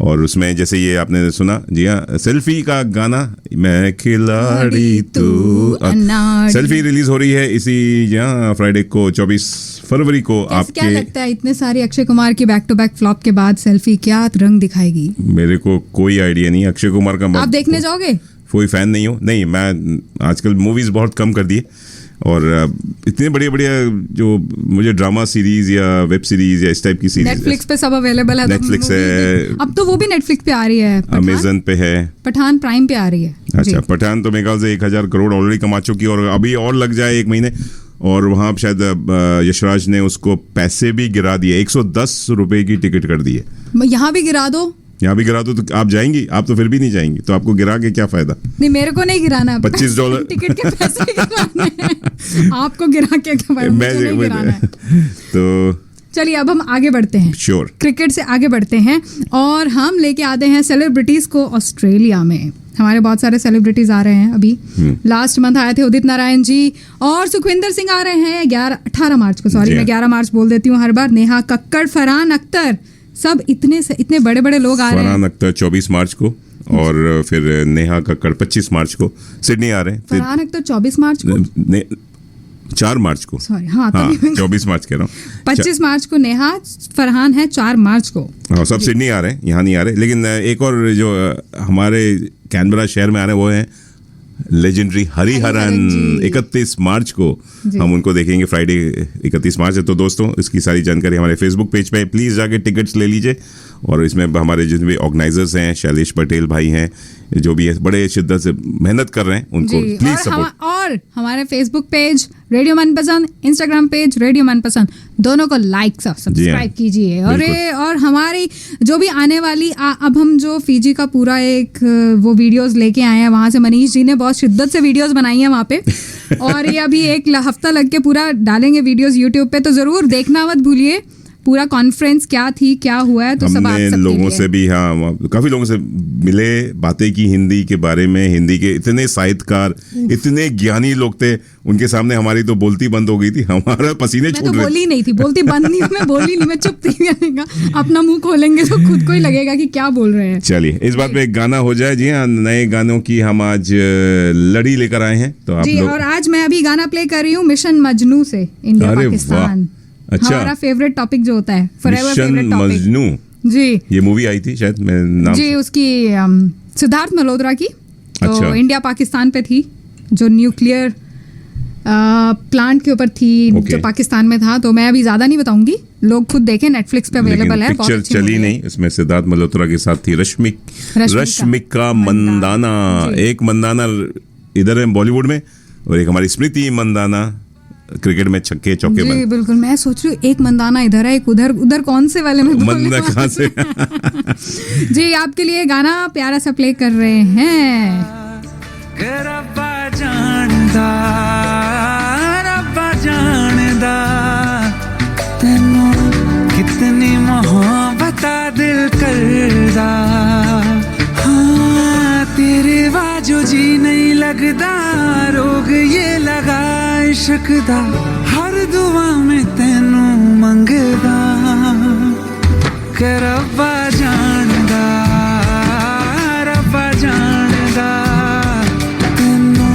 और उसमें जैसे ये आपने सुना, जी हाँ, सेल्फी का गाना, मैं खिलाड़ी तू। सेल्फी रिलीज हो रही है इसी फ्राइडे को 24 फरवरी को। आपके क्या लगता है, इतने सारे अक्षय कुमार की बैक टू बैक फ्लॉप के बाद सेल्फी क्या रंग दिखाएगी? मेरे को कोई आइडिया नहीं। अक्षय कुमार का आप देखने जाओगे? कोई फैन नहीं हो। नहीं, मैं आजकल मूवीज बहुत कम कर दिए, और इतने बढ़िया जो मुझे ड्रामा सीरीज या वेब सीरीज या इस टाइप की सीरीज नेटफ्लिक्स पे सब अवेलेबल है। नेटफ्लिक्स है, अब तो वो भी नेटफ्लिक्स पे आ रही है, अमेजन पे है, पठान प्राइम पे आ रही है। अच्छा, पठान तो मेरे ख्याल से 1000 करोड़ ऑलरेडी कमा चुकी है, और अभी और लग जाए 1 महीने। और वहाँ शायद यशराज ने उसको पैसे भी गिरा दिए, 110 रुपए की टिकट कर दी है। यहाँ भी गिरा दो, यहाँ भी गिरा दो तो आप जाएंगी? आप तो फिर भी नहीं जाएंगी, तो आपको गिरा के क्या फायदा? नहीं, मेरे को नहीं गिराना, $25 टिकट के पैसे गिराने हैं। आपको गिरा के क्या फायदा? मुझे नहीं गिराना है। तो चलिए अब हम आगे बढ़ते हैं। श्योर। क्रिकेट से आगे बढ़ते हैं, और हम लेके आते हैं सेलिब्रिटीज को। ऑस्ट्रेलिया में हमारे बहुत सारे सेलिब्रिटीज आ रहे हैं। अभी लास्ट मंथ आए थे उदित नारायण जी, और सुखविंदर सिंह आ रहे हैं 18 मार्च को। सॉरी, मैं 11 मार्च बोल देती हूँ हर बार। नेहा कक्कड़, फरहान अख्तर, सब इतने बड़े बड़े लोग आ रहे हैं। फरहान अख्तर 24 मार्च को, और फिर नेहा कक्कड़ 25 मार्च को सिडनी आ रहे हैं। फरहान अख्तर 24 मार्च को, 4 मार्च को, सॉरी, हाँ 24 मार्च कह रहा हूँ। 25 मार्च को नेहा, फरहान है 4 मार्च को। हाँ, सब सिडनी आ रहे हैं, यहाँ नहीं आ रहे। लेकिन एक और जो हमारे कैनबरा शहर में आ रहे हैं वो है लेजेंडरी हरिहरन जी। 31 मार्च को जी। हम उनको देखेंगे, फ्राइडे 31 मार्च है। तो दोस्तों इसकी सारी जानकारी हमारे फेसबुक पेज पे प्लीज़ जाके टिकट्स ले लीजिए। और इसमें हमारे जितने भी ऑर्गेनाइजर्स हैं, शैलेश पटेल भाई हैं, जो भी है बड़े शिद्दत से मेहनत कर रहे हैं, उनको जी, प्लीज और सपोर्ट। और हमारे फेसबुक पेज रेडियो मनपसंद, इंस्टाग्राम पेज रेडियो मनपसंद, दोनों को लाइक सब्सक्राइब कीजिए। और और हमारी जो भी आने वाली अब हम जो फीजी का पूरा एक वो वीडियोस लेके आए हैं, वहाँ से मनीष जी ने बहुत शिद्दत से वीडियोस बनाई हैं वहाँ पे और ये अभी एक हफ्ता लग के पूरा डालेंगे वीडियोस यूट्यूब पे, तो जरूर देखना मत भूलिए। पूरा कॉन्फ्रेंस क्या थी, क्या हुआ है, तो सब आप हमने सबके लोगों लिए। से भी, हाँ, काफी लोगों से मिले, बातें की हिंदी के बारे में। हिंदी के इतने साहित्यकार, इतने ज्ञानी लोग थे, उनके सामने हमारी तो बोलती बंद हो गई थी, हमारा पसीने मैं छूट तो रहे बोली नहीं थी, बोलती बंद नहीं, मैं बोली नहीं, मैं चुप थी। अपना मुंह खोलेंगे तो खुद को ही लगेगा कि क्या बोल रहे हैं। चलिए इस बात पे एक गाना हो जाए। जी हाँ, नए गानों की हम आज लड़ी लेकर आए हैं, तो आप जी, लोग। और आज मैं अभी गाना प्ले कर रही हूँ मिशन मजनू से, इंडिया अरे पाकिस्तान। अच्छा। हमारा फेवरेट टॉपिक जो होता है, forever mission favorite topic। Majnu, जी ये मूवी आई थी शायद, मैं नाम जी, उसकी सिद्धार्थ मल्होत्रा की, तो अच्छा। इंडिया पाकिस्तान पे थी, जो न्यूक्लियर प्लांट के ऊपर थी, ओके। जो पाकिस्तान में था। तो मैं अभी ज्यादा नहीं बताऊंगी, लोग खुद देखें, नेटफ्लिक्स पे अवेलेबल है। बहुत पिक्चर अच्छी चली movie है। नहीं, इसमें सिद्धार्थ मल्होत्रा के साथ थी रश्मिका मंदाना। जी। एक मंदाना इधर है बॉलीवुड में, और एक हमारी स्मृति मंदाना क्रिकेट में छक्के चौके जी में। बिल्कुल, मैं सोच रही हूँ एक मंदाना इधर है, एक उधर, उधर कौन से वाले में बोलने मंदा कहाँ से? जी, आपके लिए गाना प्यारा सा प्ले कर रहे हैं। रब्बा जानदा, रब्बा जानदा, तेनू कितनी मोहब्बत दिल करदा। हाँ, तेरे बाजू जी नहीं लगदा, रोग ये लगा इश्क दा, हर दुआ में तेनू मंगदा। के रब्बा जानदा, रब्बा जानदा, तेनू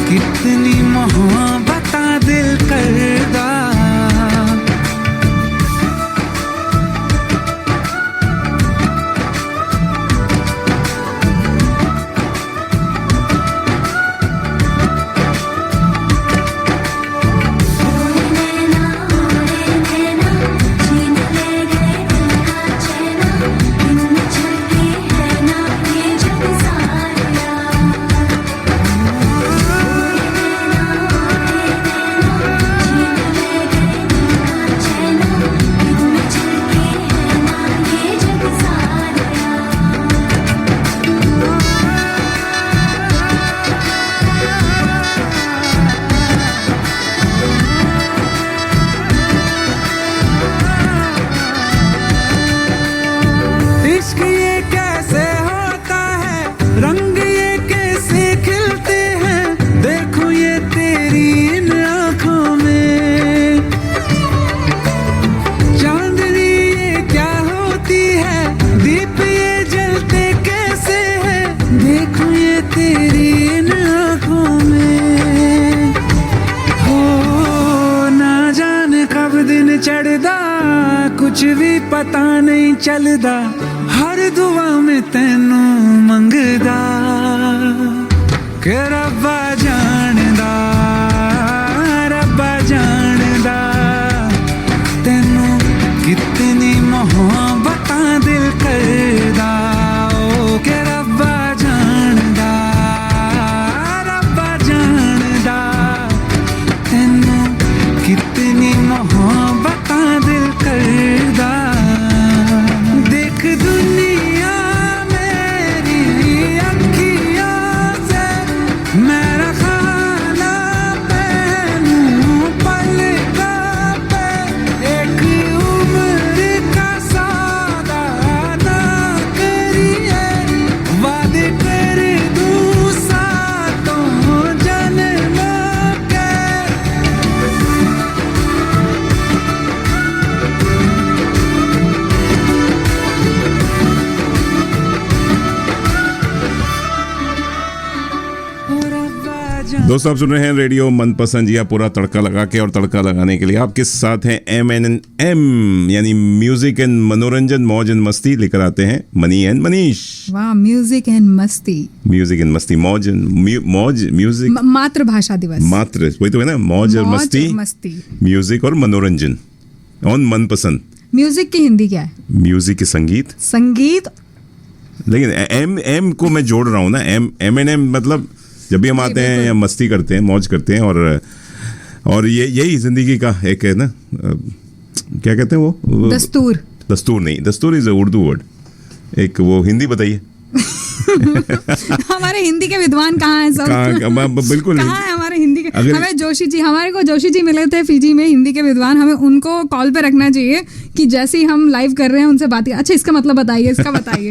कितनी मोहब्बत दिल करदा। इश्क ये कैसे होता है, रंग ये कैसे खिलते हैं, देखो ये तेरी इन आँखों में। चांदनी ये क्या होती है, दीप ये जलते कैसे हैं, देखो ये तेरी इन आँखों में। हो ना जाने कब दिन चढ़दा, कुछ भी पता नहीं चलदा, हर दुआ में तेनू मंगदा। के रब्बा जानदा, रब्बा जानदा, तेनू कितनी मोहब्बत दिल करदा। ओ के रब्बा जानदा, रब्बा जानदा, तेनू कितनी मोहब्बत दिल करदा। देख दुनिया मेरी अखियों से, मैं रखा दोस्तों आप सुन रहे हैं रेडियो मनपसंद जी, पूरा तड़का लगा के, और तड़का लगाने के लिए आपके साथ हैं MNM यानी म्यूजिक एंड मनोरंजन, मौज एंड मस्ती लेकर आते हैं मनी एंड मनीष। वाह, म्यूजिक एंड मस्ती, म्यूजिक एंड मस्ती, मौज म्यूजिक, मातृभाषा दिवस, मातृ वही तो है ना, मौज और मस्ती, म्यूजिक और मनोरंजन और मनपसंद। म्यूजिक की हिंदी क्या है? म्यूजिक की संगीत, संगीत। लेकिन एम को मैं जोड़ रहा हूँ ना, MNM मतलब जब भी हम आते हैं या मस्ती करते हैं, मौज करते हैं, और ये यही जिंदगी का एक है ना, क्या कहते हैं वो, दस्तूर नहीं, दस्तूर इज उर्दू वर्ड, एक वो हिंदी बताइए। हमारे हिंदी के विद्वान कहाँ हैं सब? बिल्कुल कहाँ है हमारे हिंदी के? हमें जोशी जी मिले थे फिजी में, हिंदी के विद्वान, हमें उनको कॉल पे रखना चाहिए कि जैसे ही हम लाइव कर रहे हैं उनसे बात, अच्छा इसका मतलब बताइए, इसका बताइए।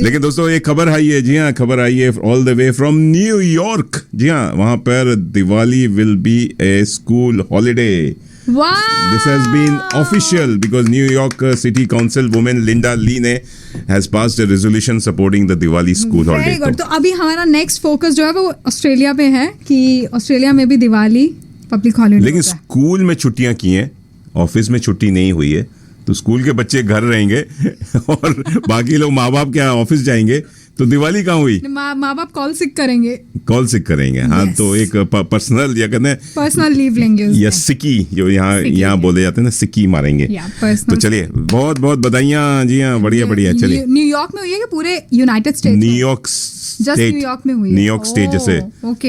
लेकिन दोस्तों एक खबर आई है, जी हाँ, खबर आई है all the way from New York. जी हाँ, वहां पर Diwali will be a school holiday. Wow! This has been official because New York City Council woman Linda Lee ने has passed a resolution supporting the Diwali school holiday. Very good. तो अभी हमारा next focus जो है वो Australia पे है कि ऑस्ट्रेलिया में भी दिवाली पब्लिक हॉलीडे। लेकिन स्कूल में छुट्टियां की हैं, ऑफिस में छुट्टी नहीं हुई है, तो स्कूल के बच्चे घर रहेंगे और बाकी लोग माँ बाप क्या ऑफिस जाएंगे, तो दिवाली कहाँ हुई? माँ बाप कॉल सिक करेंगे। हाँ, तो एक पर्सनल या कहते हैं पर्सनल लीव लेंगे या सिक्की, जो यहाँ बोले जाते हैं ना, सिक्की मारेंगे। तो चलिए, बहुत बहुत बधाइयाँ। जी हाँ, बढ़िया। चलिए, न्यूयॉर्क में हुई है कि पूरे यूनाइटेड स्टेट्स? न्यूयॉर्क में हुई है। न्यूयॉर्क स्टेट जैसे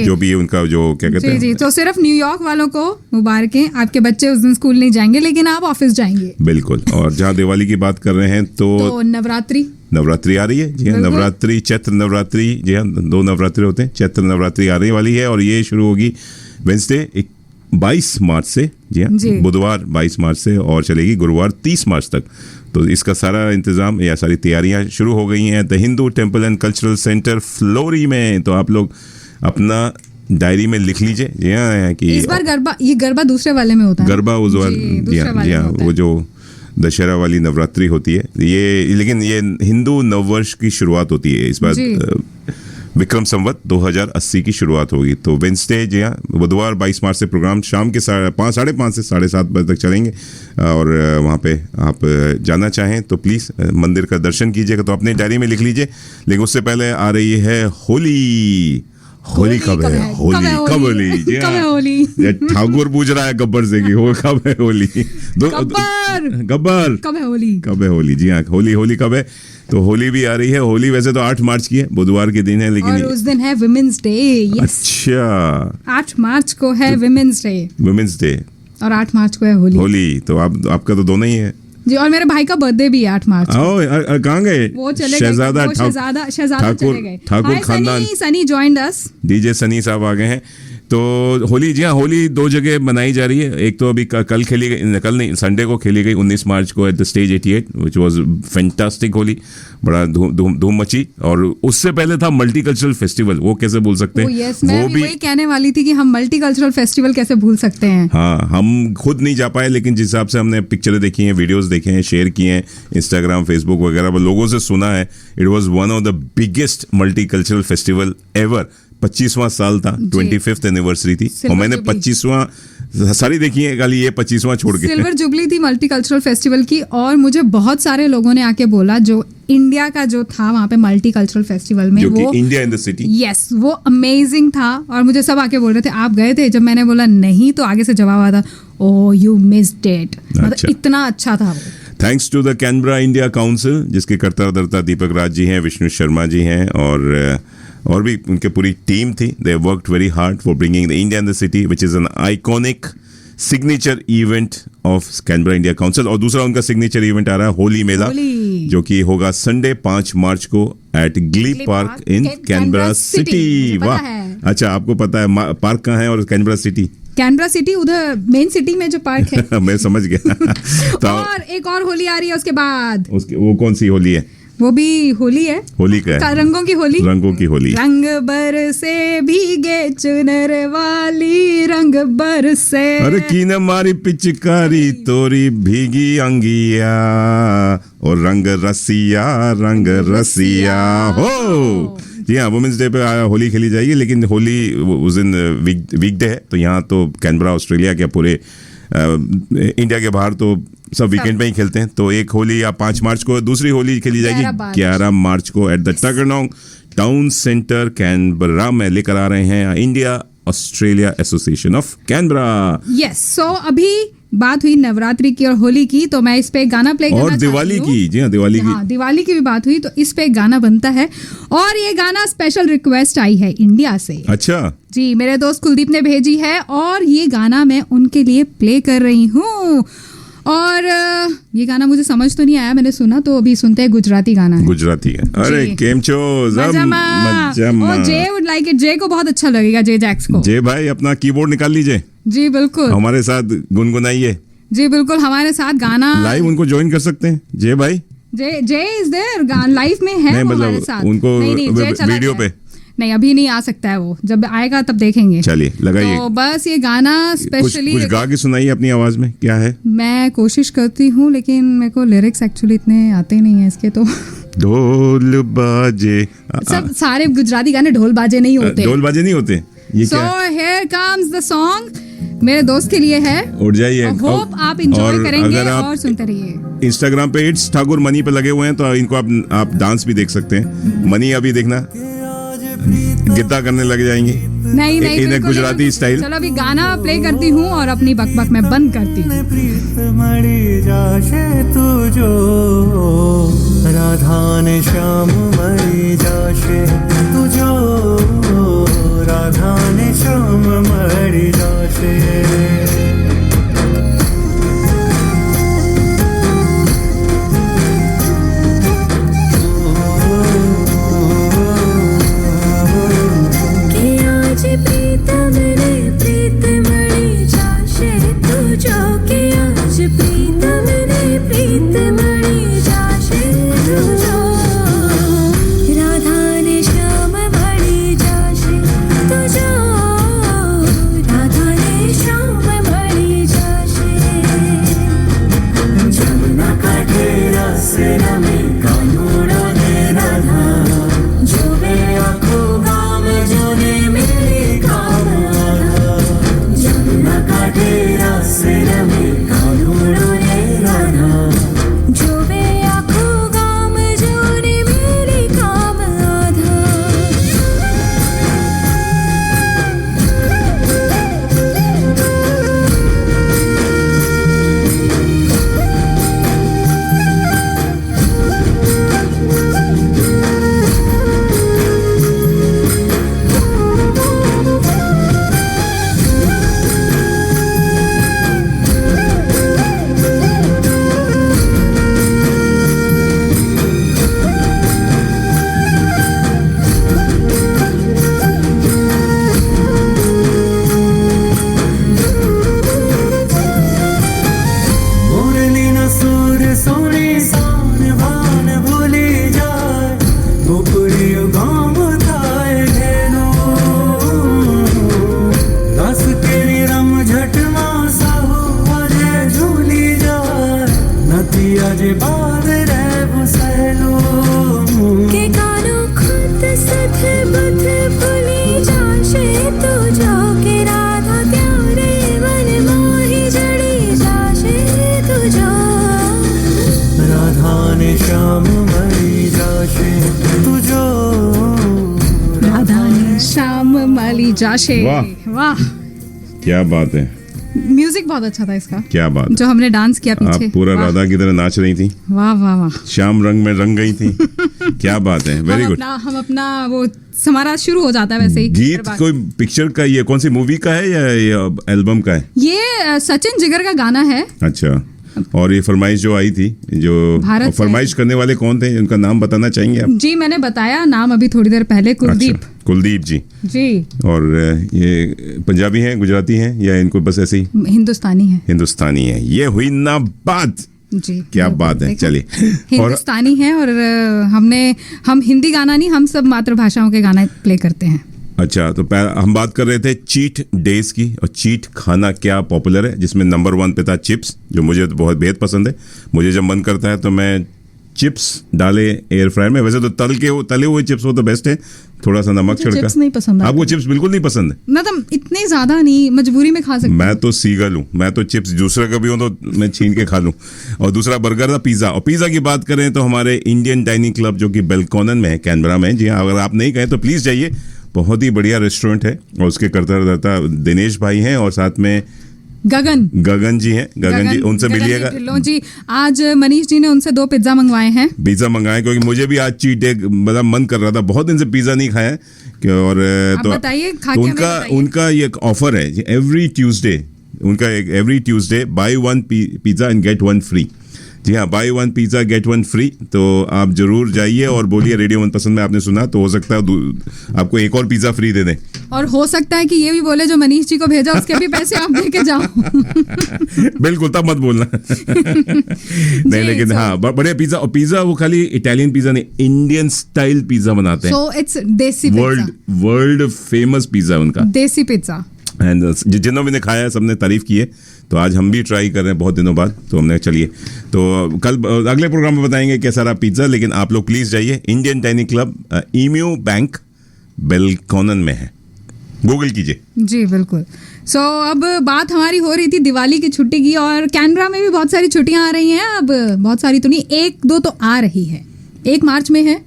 जो भी उनका जो क्या कहते हैं। जी, तो सिर्फ न्यूयॉर्क वालों को मुबारकें, आपके बच्चे उस दिन स्कूल नहीं जाएंगे लेकिन आप ऑफिस जाएंगे। बिल्कुल। और जहाँ दिवाली की बात कर रहे हैं तो नवरात्रि आ रही है। जी हाँ, नवरात्रि, चैत्र नवरात्रि। जी हाँ, 2 नवरात्रि होते हैं। चैत्र नवरात्रि आने वाली है और ये शुरू होगी वेंसडे 22 मार्च से। जी हाँ, बुधवार 22 मार्च से और चलेगी गुरुवार 30 मार्च तक। तो इसका सारा इंतजाम या सारी तैयारियां शुरू हो गई हैं the Hindu temple and cultural centre Florey में। तो आप लोग अपना डायरी में लिख लीजिए। जी हाँ, कि इस बार गरबा दूसरे वाले में होता है। गरबा उस जी हाँ, वो जो दशहरा वाली नवरात्रि होती है ये, लेकिन ये हिंदू नववर्ष की शुरुआत होती है इस बार। विक्रम संवत 2080 की शुरुआत होगी। तो वेंसडे, जी हाँ, बुधवार 22 मार्च से प्रोग्राम शाम के 5:30 से 7:30 बजे तक चलेंगे। और वहाँ पे आप जाना चाहें तो प्लीज़ मंदिर का दर्शन कीजिएगा। तो अपने डायरी में लिख लीजिए। लेकिन उससे पहले आ रही है होली कब है? होली जी हाँ, ठाकुर पूछ रहा है गब्बर से कि कब है होली? गब्बर कब है होली? जी हाँ, होली कब है? तो होली भी आ रही है। होली वैसे तो 8 मार्च की है, बुधवार के दिन है, लेकिन और उस दिन है विमेंस डे। अच्छा, 8 मार्च को है विमेंस डे और 8 मार्च को है होली। तो आपका तो दोनों ही है जी। और मेरे भाई का बर्थडे भी है 8 मार्च। कहाँ गए? वो चले शहजादा चले गए। ठाकुर खानदान। Sunny joined us. DJ Sunny साहब आ गए हैं। तो होली, जी हाँ, होली 2 जगह मनाई जा रही है। एक तो अभी कल खेली गई, कल नहीं, संडे को खेली गई 19 मार्च को at the stage 88 which was fantastic Holi. बड़ा धूम मची। और उससे पहले था मल्टीकल्चरल फेस्टिवल, वो कैसे भूल सकते हैं? मैं भी वही कहने वाली थी कि हम मल्टीकल्चरल फेस्टिवल कैसे भूल सकते हैं। हाँ, हम खुद नहीं जा पाए, लेकिन जिस हिसाब से हमने पिक्चरें देखी हैं, वीडियोस देखे हैं, शेयर किए हैं इंस्टाग्राम, फेसबुक वगैरह, लोगों से सुना है, it was one of the biggest multicultural festival ever. 25वां साल था, 25th एनिवर्सरी थी, और मैंने 25वां सारी देखी है, खाली ये 25वां छोड़ के। सिल्वर जुबली थी मल्टीकल्चरल फेस्टिवल की। और मुझे बहुत सारे लोगों ने आके बोला जो इंडिया का जो था वहाँ पे मल्टीकल्चरल फेस्टिवल में, वो India in the city, yes, वो अमेजिंग था। और मुझे सब आके बोल रहे थे आप गए थे? जब मैंने बोला नहीं, तो आगे से जवाब आया था, ओह यू मिस्ड इट। मतलब इतना अच्छा था वो। Thanks to the Canberra India council, जिसके कर्ता धर्ता दीपक राज जी हैं, विष्णु शर्मा जी हैं, और भी उनके पूरी टीम थी। They worked very hard for bringing the India in the city which is an iconic signature event of Canberra India council. और दूसरा उनका सिग्नेचर इवेंट आ रहा है होली मेला, जो कि होगा संडे 5 मार्च को at Glebe park in Canberra city. वाह, अच्छा, आपको पता है पार्क कहाँ है और कैनबरा सिटी? कैनबरा सिटी उधर मेन सिटी में जो पार्क है। मैं समझ गया। तो और एक और होली आ रही है उसके बाद। वो कौन सी होली है? वो भी होली है। होली का है? रंगों की होली। रंग बरसे भीगे चुनर वाली, रंग बरसे। अरे की न मारी पिचकारी तोरी भीगी अंगिया, और रंग रसिया हो। जी हाँ, वुमेंस डे पे होली खेली जाएगी, लेकिन होली उस दिन वीकडे है, तो यहाँ तो कैनबरा ऑस्ट्रेलिया के पूरे इंडिया के बाहर तो सब वीकेंड में ही खेलते हैं। तो एक होली या 5 मार्च को दूसरी होली खेली जाएगी, 11 मार्च को at the Tuggeranong town centre Canberra में लेकर आ रहे हैं India Australia association of Canberra. Yes, so अभी बात हुई नवरात्रि की और होली की, तो मैं इस पे गाना प्ले करना और दिवाली की, जी हाँ, दिवाली की भी बात हुई, तो इस पे गाना बनता है। और ये गाना स्पेशल रिक्वेस्ट आई है इंडिया से। अच्छा जी, मेरे दोस्त कुलदीप ने भेजी है और ये गाना मैं उनके लिए प्ले कर रही हूँ। और ये गाना मुझे समझ तो नहीं आया, मैंने सुना, तो अभी सुनते हैं। गुजराती गाना है। गुजराती है। अरे केम छो? मजामा। जे वुड लाइक इट। जे को बहुत अच्छा लगेगा, जे जैक्स को। जे भाई अपना कीबोर्ड निकाल लीजिए। जी बिल्कुल, हमारे साथ गुनगुनाइए। जी बिल्कुल, हमारे साथ गाना लाइव उनको ज्वाइन कर सकते हैं। जे भाई, जे इज देयर, लाइव में है वो हमारे साथ। उनको वीडियो पे नहीं, अभी नहीं आ सकता है वो, जब आएगा तब देखेंगे। चलिए लगाइए। तो बस ये गाना स्पेशली कुछ गा के सुनाइए अपनी आवाज में, क्या है? मैं कोशिश करती हूँ, लेकिन मेरे को लिरिक्स एक्चुअली इतने आते नहीं है इसके। तो ढोल बाजे, सब सारे गुजराती गाने ढोल बाजे नहीं होते। ढोल बाजे नहीं होते। ये क्या? So here comes the song, मेरे दोस्त के लिए है। उठ जाइए। होप आप एंजॉय करेंगे और सुनते रहिए। इंस्टाग्राम पे इट्स ठाकुर मनी पे लगे हुए हैं, तो इनको आप डांस भी देख सकते हैं। मनी अभी देखना गिद्दा करने लग जाएंगे। नहीं इन्हें गुजराती स्टाइल। चलो अभी गाना प्ले करती हूँ और अपनी बकबक में बंद करती हूँ। राधा ने श्याम मरी जाशे तुझो, राधा ने श्याम मरी जाशे। जाशे। वाह क्या बात है। म्यूजिक बहुत अच्छा था इसका। क्या बात, जो हमने डांस किया पीछे। आप पूरा राधा की तरह नाच रही थी। वाह वाह वाह, श्याम रंग में रंग गई थी। क्या बात है, वेरी गुड। हम अपना वो हमारा शुरू हो जाता है वैसे ही। गीत कोई पिक्चर का, ये कौन सी मूवी का है या एल्बम का है? ये सचिन जिगर का गाना है। अच्छा, और ये फरमाइश जो आई थी, जो फरमाइश करने वाले कौन थे, उनका नाम बताना चाहेंगे आप? जी मैंने बताया नाम अभी थोड़ी देर पहले, कुलदीप। अच्छा, कुलदीप जी। जी। और ये पंजाबी हैं, गुजराती हैं, या इनको बस ऐसे ही? हिंदुस्तानी है। हिंदुस्तानी है। ये हुई ना बात। जी, क्या बात है। चलिए, हिंदुस्तानी है और हम हिंदी गाना नहीं, हम सब मातृभाषाओं के गाना प्ले करते हैं। अच्छा, तो हम बात कर रहे थे चीट डेज की, और चीट खाना क्या पॉपुलर है, जिसमें नंबर 1 पे था चिप्स, जो मुझे तो बहुत बेहद पसंद है। मुझे जब मन करता है तो मैं चिप्स डाले एयर फ्रायर में। वैसे तो तले हुए चिप्स हो तो बेस्ट है, थोड़ा सा नमक छिड़का। चिप्स नहीं पसंद है आपको? चिप्स बिल्कुल नहीं पसंद है? मतलब इतने ज्यादा नहीं, मजबूरी में खा सकते। मैं तो सीगल हूँ, मैं तो चिप्स दूसरा कभी हो तो मैं छीन के खा लूँ। और दूसरा बर्गर था, पिज्जा। और पिज्जा की बात करें तो हमारे इंडियन डाइनिंग क्लब जो कि बेलकोनन में है, कैनबरा में। जी हाँ, अगर आप नहीं गए तो प्लीज जाइए, बहुत ही बढ़िया रेस्टोरेंट है। और उसके करता दिनेश भाई हैं और साथ में गगन जी हैं। गगन जी, उनसे मिलिएगा जी। आज मनीष जी ने उनसे 2 पिज्जा मंगवाए हैं। पिज्जा मंगाए क्योंकि मुझे भी आज चीट डे मतलब मन कर रहा था, बहुत दिन से पिज्जा नहीं खाया। और तो बताइए, उनका ये ऑफर है एवरी ट्यूसडे। उनका every Tuesday buy 1 pizza and get 1 free. जी हाँ, बाय 1 पिज्जा गेट 1 फ्री। तो आप जरूर जाइए और बोलिए रेडियो मनपसंद में आपने सुना, तो हो सकता है आपको एक और पिज्जा फ्री दे दें। और हो सकता है कि ये भी बोले जो मनीष जी को भेजा उसके भी पैसे आप दे के जाओ। बिल्कुल, तब मत बोलना। नहीं, लेकिन हाँ, बड़े पिज्जा। और पिज्जा वो खाली इटालियन पिज्जा नहीं, इंडियन स्टाइल पिज्जा बनाते हैं। सो इट्स देसी पिज्जा, वर्ल्ड फेमस पिज्जा उनका, देसी पिज्जा। एंड जिन्होंने ने खाया सबने तारीफ की है। तो आज हम भी ट्राई कर रहे हैं बहुत दिनों बाद, तो हमने चलिए तो कल अगले प्रोग्राम में बताएंगे कैसा रहा पिज्जा। लेकिन आप लोग प्लीज जाइए, इंडियन डाइनिंग क्लब, ईम्यू बैंक, बेलकोनन में है, गूगल कीजिए। जी बिल्कुल। सो अब बात हमारी हो रही थी दिवाली की छुट्टी की, और कैनबरा में भी बहुत सारी छुट्टियां आ रही हैं। अब बहुत सारी तो नहीं, 1-2 तो आ रही है। 1 मार्च में है,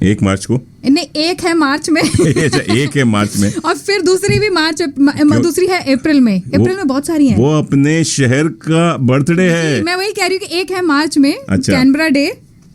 1 मार्च को नहीं, 1 है मार्च में। अच्छा, 1 है मार्च में। और फिर दूसरी भी दूसरी है अप्रैल में। अप्रैल में बहुत सारी हैं। वो अपने शहर का बर्थडे है। मैं वही कह रही हूँ कि 1 है मार्च में। अच्छा। कैनबरा डे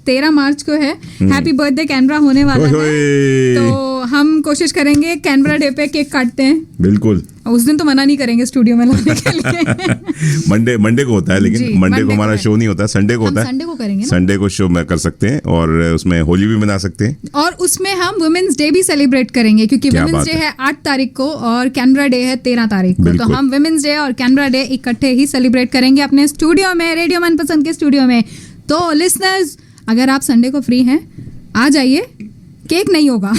13 मार्च को है। हैप्पी बर्थडे कैनबरा होने वाला है। तो हम कोशिश करेंगे कैनबरा डे पे केक काटते हैं। बिल्कुल, उस दिन तो मना नहीं करेंगे स्टूडियो में लाने के लिए। मंडे को होता है, लेकिन मंडे को हमारा शो नहीं होता, संडे को होता है। संडे को करेंगे ना? संडे को शो में कर सकते हैं और उसमें होली भी मना सकते हैं। और उसमें हम वुमेन्स डे भी सेलिब्रेट करेंगे, क्योंकि वुमेन्स डे है 8 तारीख को और कैनबरा डे है 13 तारीख को। तो हम वुमेन्स डे और कैनबरा डे इकट्ठे ही सेलिब्रेट करेंगे अपने स्टूडियो में, रेडियो मनपसंद के स्टूडियो में। तो लिसनर्स, अगर आप संडे को फ्री हैं, आ जाइए, केक नहीं होगा।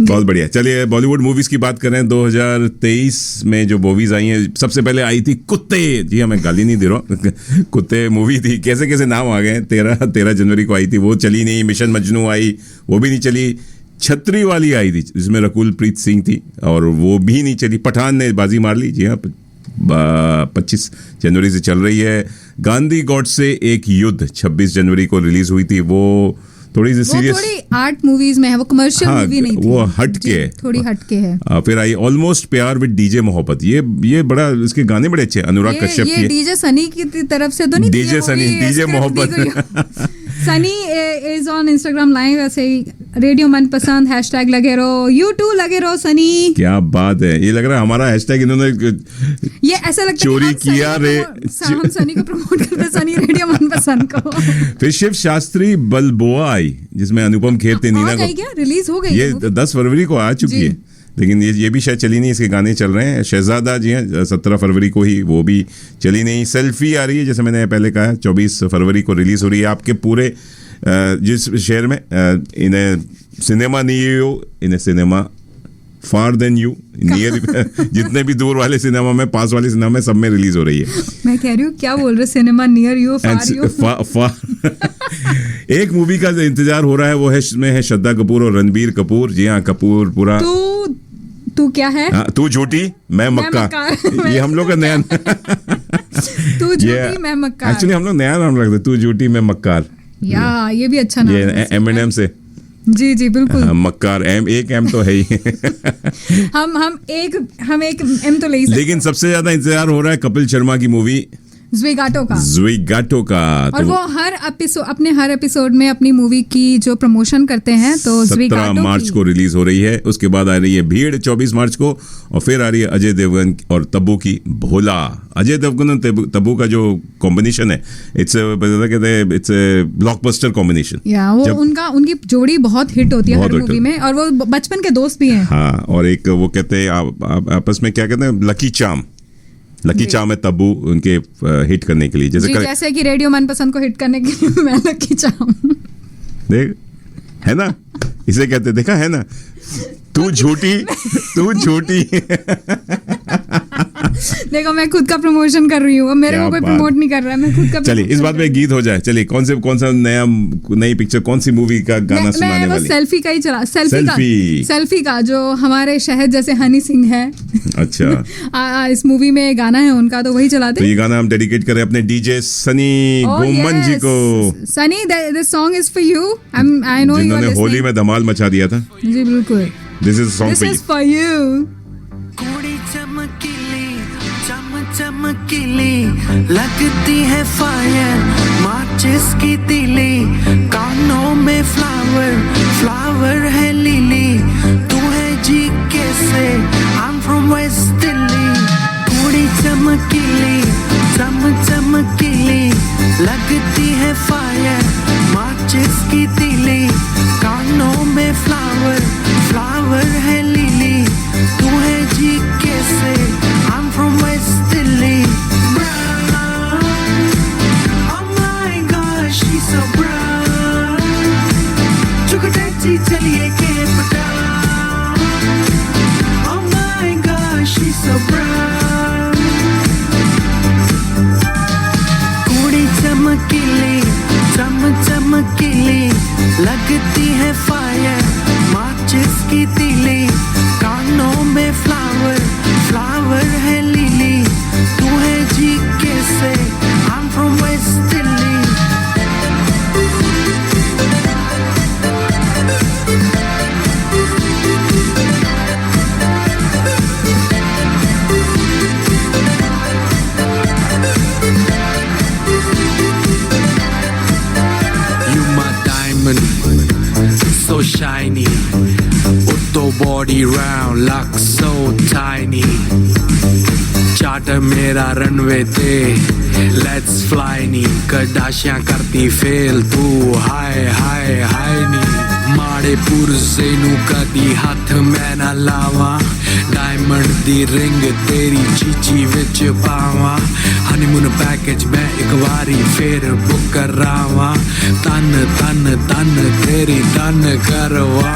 बहुत बढ़िया। चलिए बॉलीवुड मूवीज की बात करें। 2023 में जो मूवीज आई हैं, सबसे पहले आई थी कुत्ते। जी हाँ, मैं गाली नहीं दे रहा हूँ। कुत्ते मूवी थी, कैसे कैसे नाम आ गए। 13 जनवरी को आई थी, वो चली नहीं। मिशन मजनू आई, वो भी नहीं चली। छतरी वाली आई थी जिसमें रकुल प्रीत सिंह थी, और वो भी नहीं चली। पठान ने बाजी मार ली। जी हाँ, 25 जनवरी से चल रही है। गांधी गॉड से एक युद्ध 26 जनवरी को रिलीज हुई थी। वो थोड़ी सी सीरियस, थोड़ी आर्ट मूवीज में है, वो कमर्शियल मूवी नहीं थी, वो हट के है, थोड़ी हट के है। फिर आई ऑलमोस्ट प्यार विद डीजे मोहब्बत। ये बड़ा, इसके गाने बड़े अच्छे। अनुराग कश्यप ये डीजे सनी की तरफ से तो नहीं, डीजे सनी, डीजे मोहब्बत। Sunny is on Instagram live, ऐसे ही रेडियो मनपसंद हैशटैग लगे रहो, यू टू लगे रहो सनी। क्या बात है, ये लग रहा है हमारा हैशटैग इन्होंने ये ऐसा लगता चोरी किया रे। हम सनी को प्रमोट करते, सनी रेडियो मनपसंद को। फिर शिव शास्त्री बलबोआ आई, जिसमें अनुपम खेर थे, नीना को। क्या रिलीज हो गई? ये 10 फरवरी को आ चुकी है, लेकिन ये भी शायद चली नहीं। इसके गाने चल रहे हैं। शहजादा जी हैं 17 फरवरी को ही, वो भी चली नहीं। सेल्फी आ रही है, जैसे मैंने पहले कहा, 24 फरवरी को रिलीज हो रही है। आपके पूरे जिस शहर में इन्हें सिनेमा नहीं हो, इन्हें cinema far than you, near, जितने भी दूर वाले सिनेमा में, पास वाले सिनेमा में, सब में रिलीज हो रही है। मैं कह रही हूँ क्या बोल रहे, cinema near you, far you. एक मूवी का इंतजार हो रहा है, वो है, इसमें है श्रद्धा कपूर और रणबीर कपूर। जी हाँ, कपूर पूरा। तू क्या है? तू झूठी मैं मक्का। ये हम लोग का नया तू झूठी मैं मक्कार। एक्चुअली हम लोग नया नाम रखते, तू झूठी मैं मक्कार। ये भी अच्छा नाम है, एमिनेम से। जी बिल्कुल। मक्कार, एक एम तो है ही। हम एक एम तो ले ही सकते। लेकिन सबसे ज्यादा इंतजार हो रहा है कपिल शर्मा की मूवी ज़्विगाटो का। और वो अपने हर एपिसोड में अपनी मूवी की जो प्रमोशन करते हैं। तो 17 मार्च को रिलीज हो रही है। उसके बाद आ रही है भीड़ 24 मार्च को, और फिर आ रही है अजय देवगन और तब्बू की भोला। अजय देवगन और तब्बू का जो कॉम्बिनेशन है, इट्स ब्लॉकबस्टर कॉम्बिनेशन। उनकी जोड़ी बहुत हिट होती है हर मूवी में, और वो बचपन के दोस्त भी हैं। हाँ, और एक वो कहते हैं आपस में, क्या कहते हैं, लकी चाम है तब्बू उनके हिट करने के लिए। जैसे कि रेडियो मनपसंद को हिट करने के लिए मैं लकी चाम। देख, है ना, इसे कहते, देखा है ना, तू झूठी देखो मैं खुद का प्रमोशन कर रही हूँ, अब मेरे क्या को कोई बात। प्रमोट नहीं कर रहा है, मैं खुद का चलिए इस बात पे एक गीत हो जाए। चलिए कौन सा नई पिक्चर, कौन सी मूवी का गाना सुनाने मैं वो वाली? सेल्फी का ही चला, सेल्फी। सेल्फी का जो हमारे शहद जैसे हनी सिंह है। अच्छा इस मूवी में गाना है उनका, तो वही चला तो दे। ये गाना हम डेडिकेट करें अपने डीजे सनी गोमन जी को, Sunny this song is for you. I know you are जिन्होंने होली में धमाल मचा दिया था। जी बिल्कुल, this is song this for is for you. कुड़ी चमकीली चमकीली लगती है फायर, माचिस की तीली, कानों में फ्लावर है लिली, तू है जी कैसे, I am from West Delhi. कुड़ी चमकीली चमकीली लगती है फायर, माचिस की तीली, कानों में फ्लावर है लिली, तू है जी कैसे, I am from West Delhi. Oh my gosh, she's so brown, चुकटैची चलिए के पटा। Oh my gosh, she's so brown, कुड़ी चमकीली चमकीली लगती है फायर, माचिस की तीली, कानों में फ्लावर है लिली, तू है जी कैसे, I am from West Delhi. You my diamond, so shiny, Utto body round, look so tiny, charter मेरा रनवे ते, लेट्स फ्लाई नी, कडाशियां करती फेल तू, हाय नी, माड़े पुरजे नू कदी हथ मैं ना लावा, डायमंड दी रिंग तेरी चीची विच पावा, हनीमून पैकेज मैं एक वारी फिर बुक करावा, तन तेरी तन करवावा।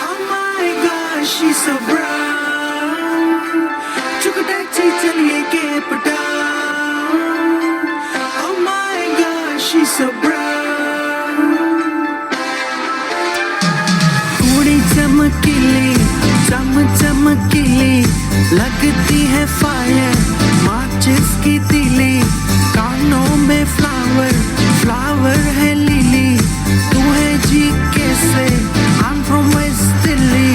Oh my gosh, she's so brown, चुकटैची चलिए के पटा। Oh my gosh, she's so brown, कुड़ी चमकीली चमकीली लगती है फायर, माचिस की तीली, कानों में फ्लावर है लिली, तू है जी कैसे, I am from West Delhi.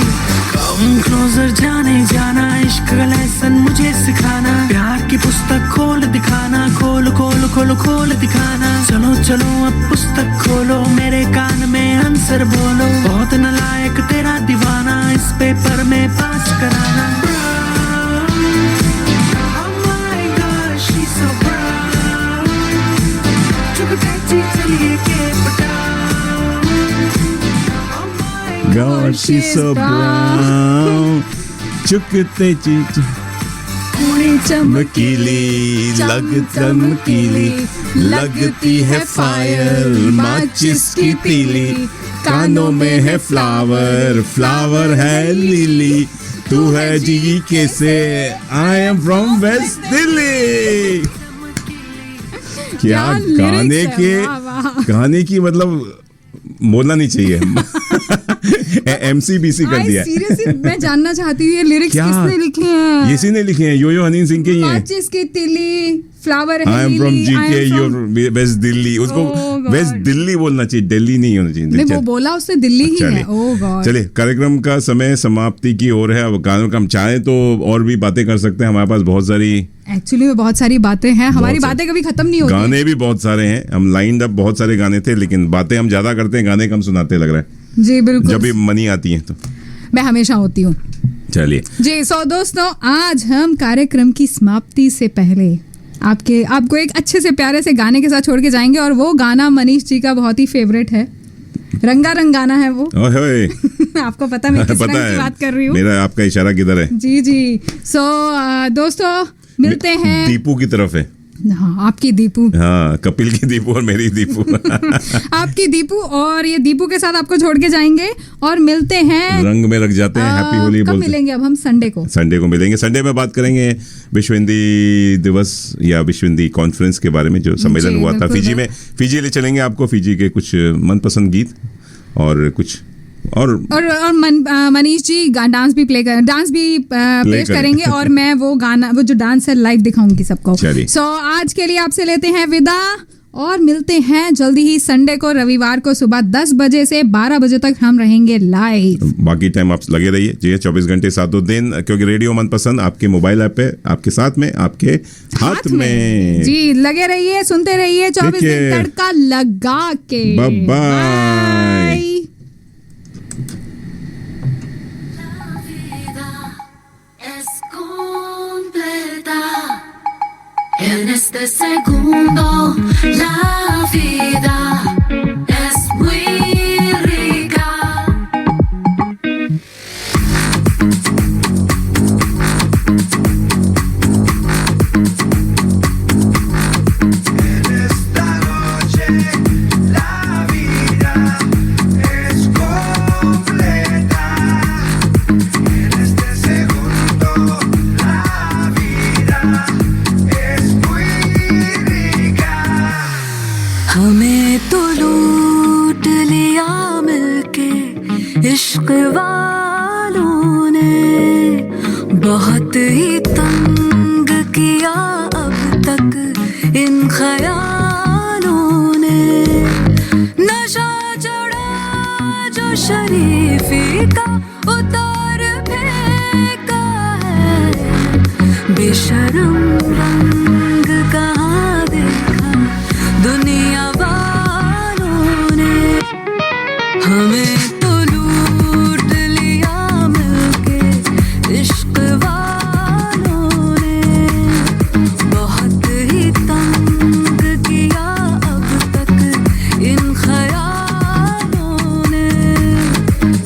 Come closer जाना इश्क का लेसन मुझे सिखाना, प्यार की पुस्तक खोल दिखाना, खोल दिखाना, चलो अब पुस्तक खोलो, मेरे कान में आंसर बोलो, बहुत नालायक तेरा दीवाना, इस पेपर में पास कराना। Oh my gosh, she's so brown, चुकटैची चलिए के पटा। Oh my God, she's so brown, चुकटैची कुड़ी चमकीली चमकीली लगती है फायर, माचिस की तीली, कानों में है फ्लावर है लिली, तू है जी कैसे, I am from West Delhi. क्या गाने की मतलब बोलना नहीं चाहिए। MCBC कर दिया। सीरियसली मैं जानना चाहती हूँ ये लिरिक्स क्या? किसने लिखे हैं? इसी ने लिखे हैं, यो हनी सिंह के ही हैं। माचिस की तीली, फ्लावर है I am from lily, I GK, am from- your West Delhi. उसको Oh God. वेस्ट दिल्ली बोलना चाहिए, दिल्ली नहीं होना चाहिए। नहीं वो बोला उसने दिल्ली ही है। ओह गॉड। चलिए कार्यक्रम का समय समाप्ति की ओर है। अब गानों का हम चाहें तो और भी बातें कर सकते हैं, हमारे पास बहुत सारी एक्चुअली में बहुत सारी बातें हैं, हमारी बहुत बातें कभी खत्म नहीं होती। गाने भी बहुत सारे हैं, हम लाइंड अप बहुत सारे गाने थे, लेकिन बातें हम ज्यादा करते हैं, गाने कम सुनाते लग रहा है। जी बिल्कुल, जब भी मनी आती है तो मैं हमेशा होती हूँ। चलिए जी सो दोस्तों, आज हम कार्यक्रम की समाप्ति से पहले आपको एक अच्छे से प्यारे से गाने के साथ छोड़ के जाएंगे, और वो गाना मनीष जी का बहुत ही फेवरेट है, रंगारंग गाना है वो। ओए आपको पता मैं किस पता रंग की है, बात कर रही हूँ। मेरा आपका इशारा किधर है? जी सो दोस्तों मिलते हैं। दीपू की तरफ है। हाँ, आपकी दीपू। हाँ, कपिल की दीपू और मेरी दीपू। आपकी दीपू, और ये दीपू के साथ आपको छोड़ के जाएंगे और मिलते हैं, रंग में रख जाते हैं, हैप्पी होली कब बोलते। मिलेंगे अब हम? संडे को मिलेंगे। संडे में बात करेंगे विश्व हिंदी दिवस या विश्व हिंदी कॉन्फ्रेंस के बारे में, जो सम्मेलन हुआ था फिजी में। फिजी ले चलेंगे आपको, फिजी के कुछ मनपसंद गीत और कुछ और मनीष जी डांस भी पेश करेंगे और मैं वो गाना, वो जो डांस है, लाइव दिखाऊंगी सबको। सो आज के लिए आपसे लेते हैं विदा और मिलते हैं जल्दी ही संडे को, रविवार को सुबह 10 बजे से 12 बजे तक हम रहेंगे लाइव। बाकी टाइम आप लगे रहिए जी, 24 घंटे 7 दिन, क्योंकि रेडियो मनपसंद आपके मोबाइल ऐप पे, आपके साथ में, आपके हाथ में जी। लगे रहिए, सुनते रहिए 24 दिन तड़का लगा के। Bye. En este segundo la vida es muy rica. En esta noche la vida es completa. En este segundo la vida हमें तो लूट लिया मिलके इश्क वालों ने, बहुत ही तंग किया अब तक इन ख्यालों ने। नशा चढ़ा जो शरीफी का उतार फेंका है, बेशरम रंग कहाँ देखा दुनिया वालों ने। हमें तो लूट लिया मिलके इश्क वालों ने, बहुत ही तंग किया अब तक इन ख्यालों ने।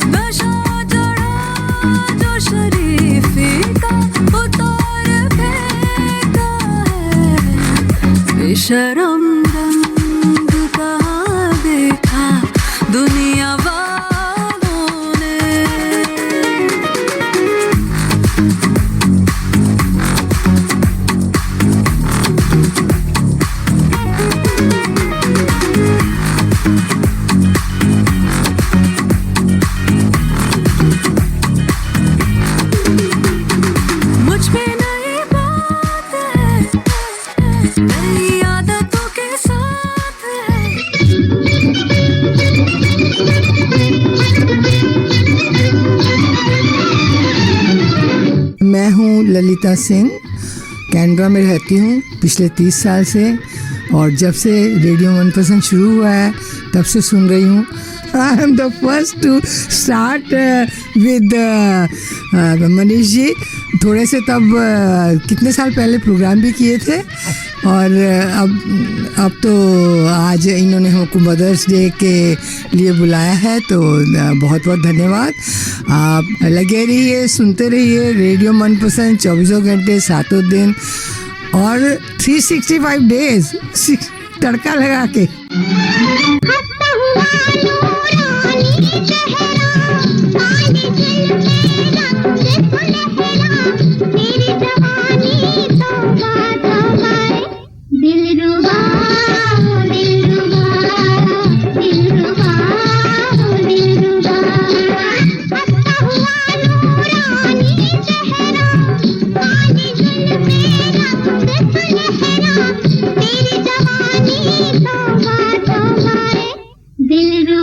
नशा चढ़ा जो शरीफी का उतार फेंका है, बेशरम रंग कहाँ देखा दुनिया वालों ने। मुझ पे नई बात है, नई आदतों के साथ है। मैं हूँ ललिता सिंह, कैनबरा में रहती हूँ पिछले 30 साल से, और जब से रेडियो मनपसंद शुरू हुआ है तब से सुन रही हूँ। I am the first to start with Manish ji. थोड़े से तब कितने साल पहले प्रोग्राम भी किए थे, और अब तो आज इन्होंने हमको मदर्स डे के लिए बुलाया है, तो बहुत बहुत धन्यवाद। आप लगे रहिए, सुनते रहिए रेडियो मनपसंद 24 घंटे 7 दिन और 365 डेज तड़का लगा के। दिल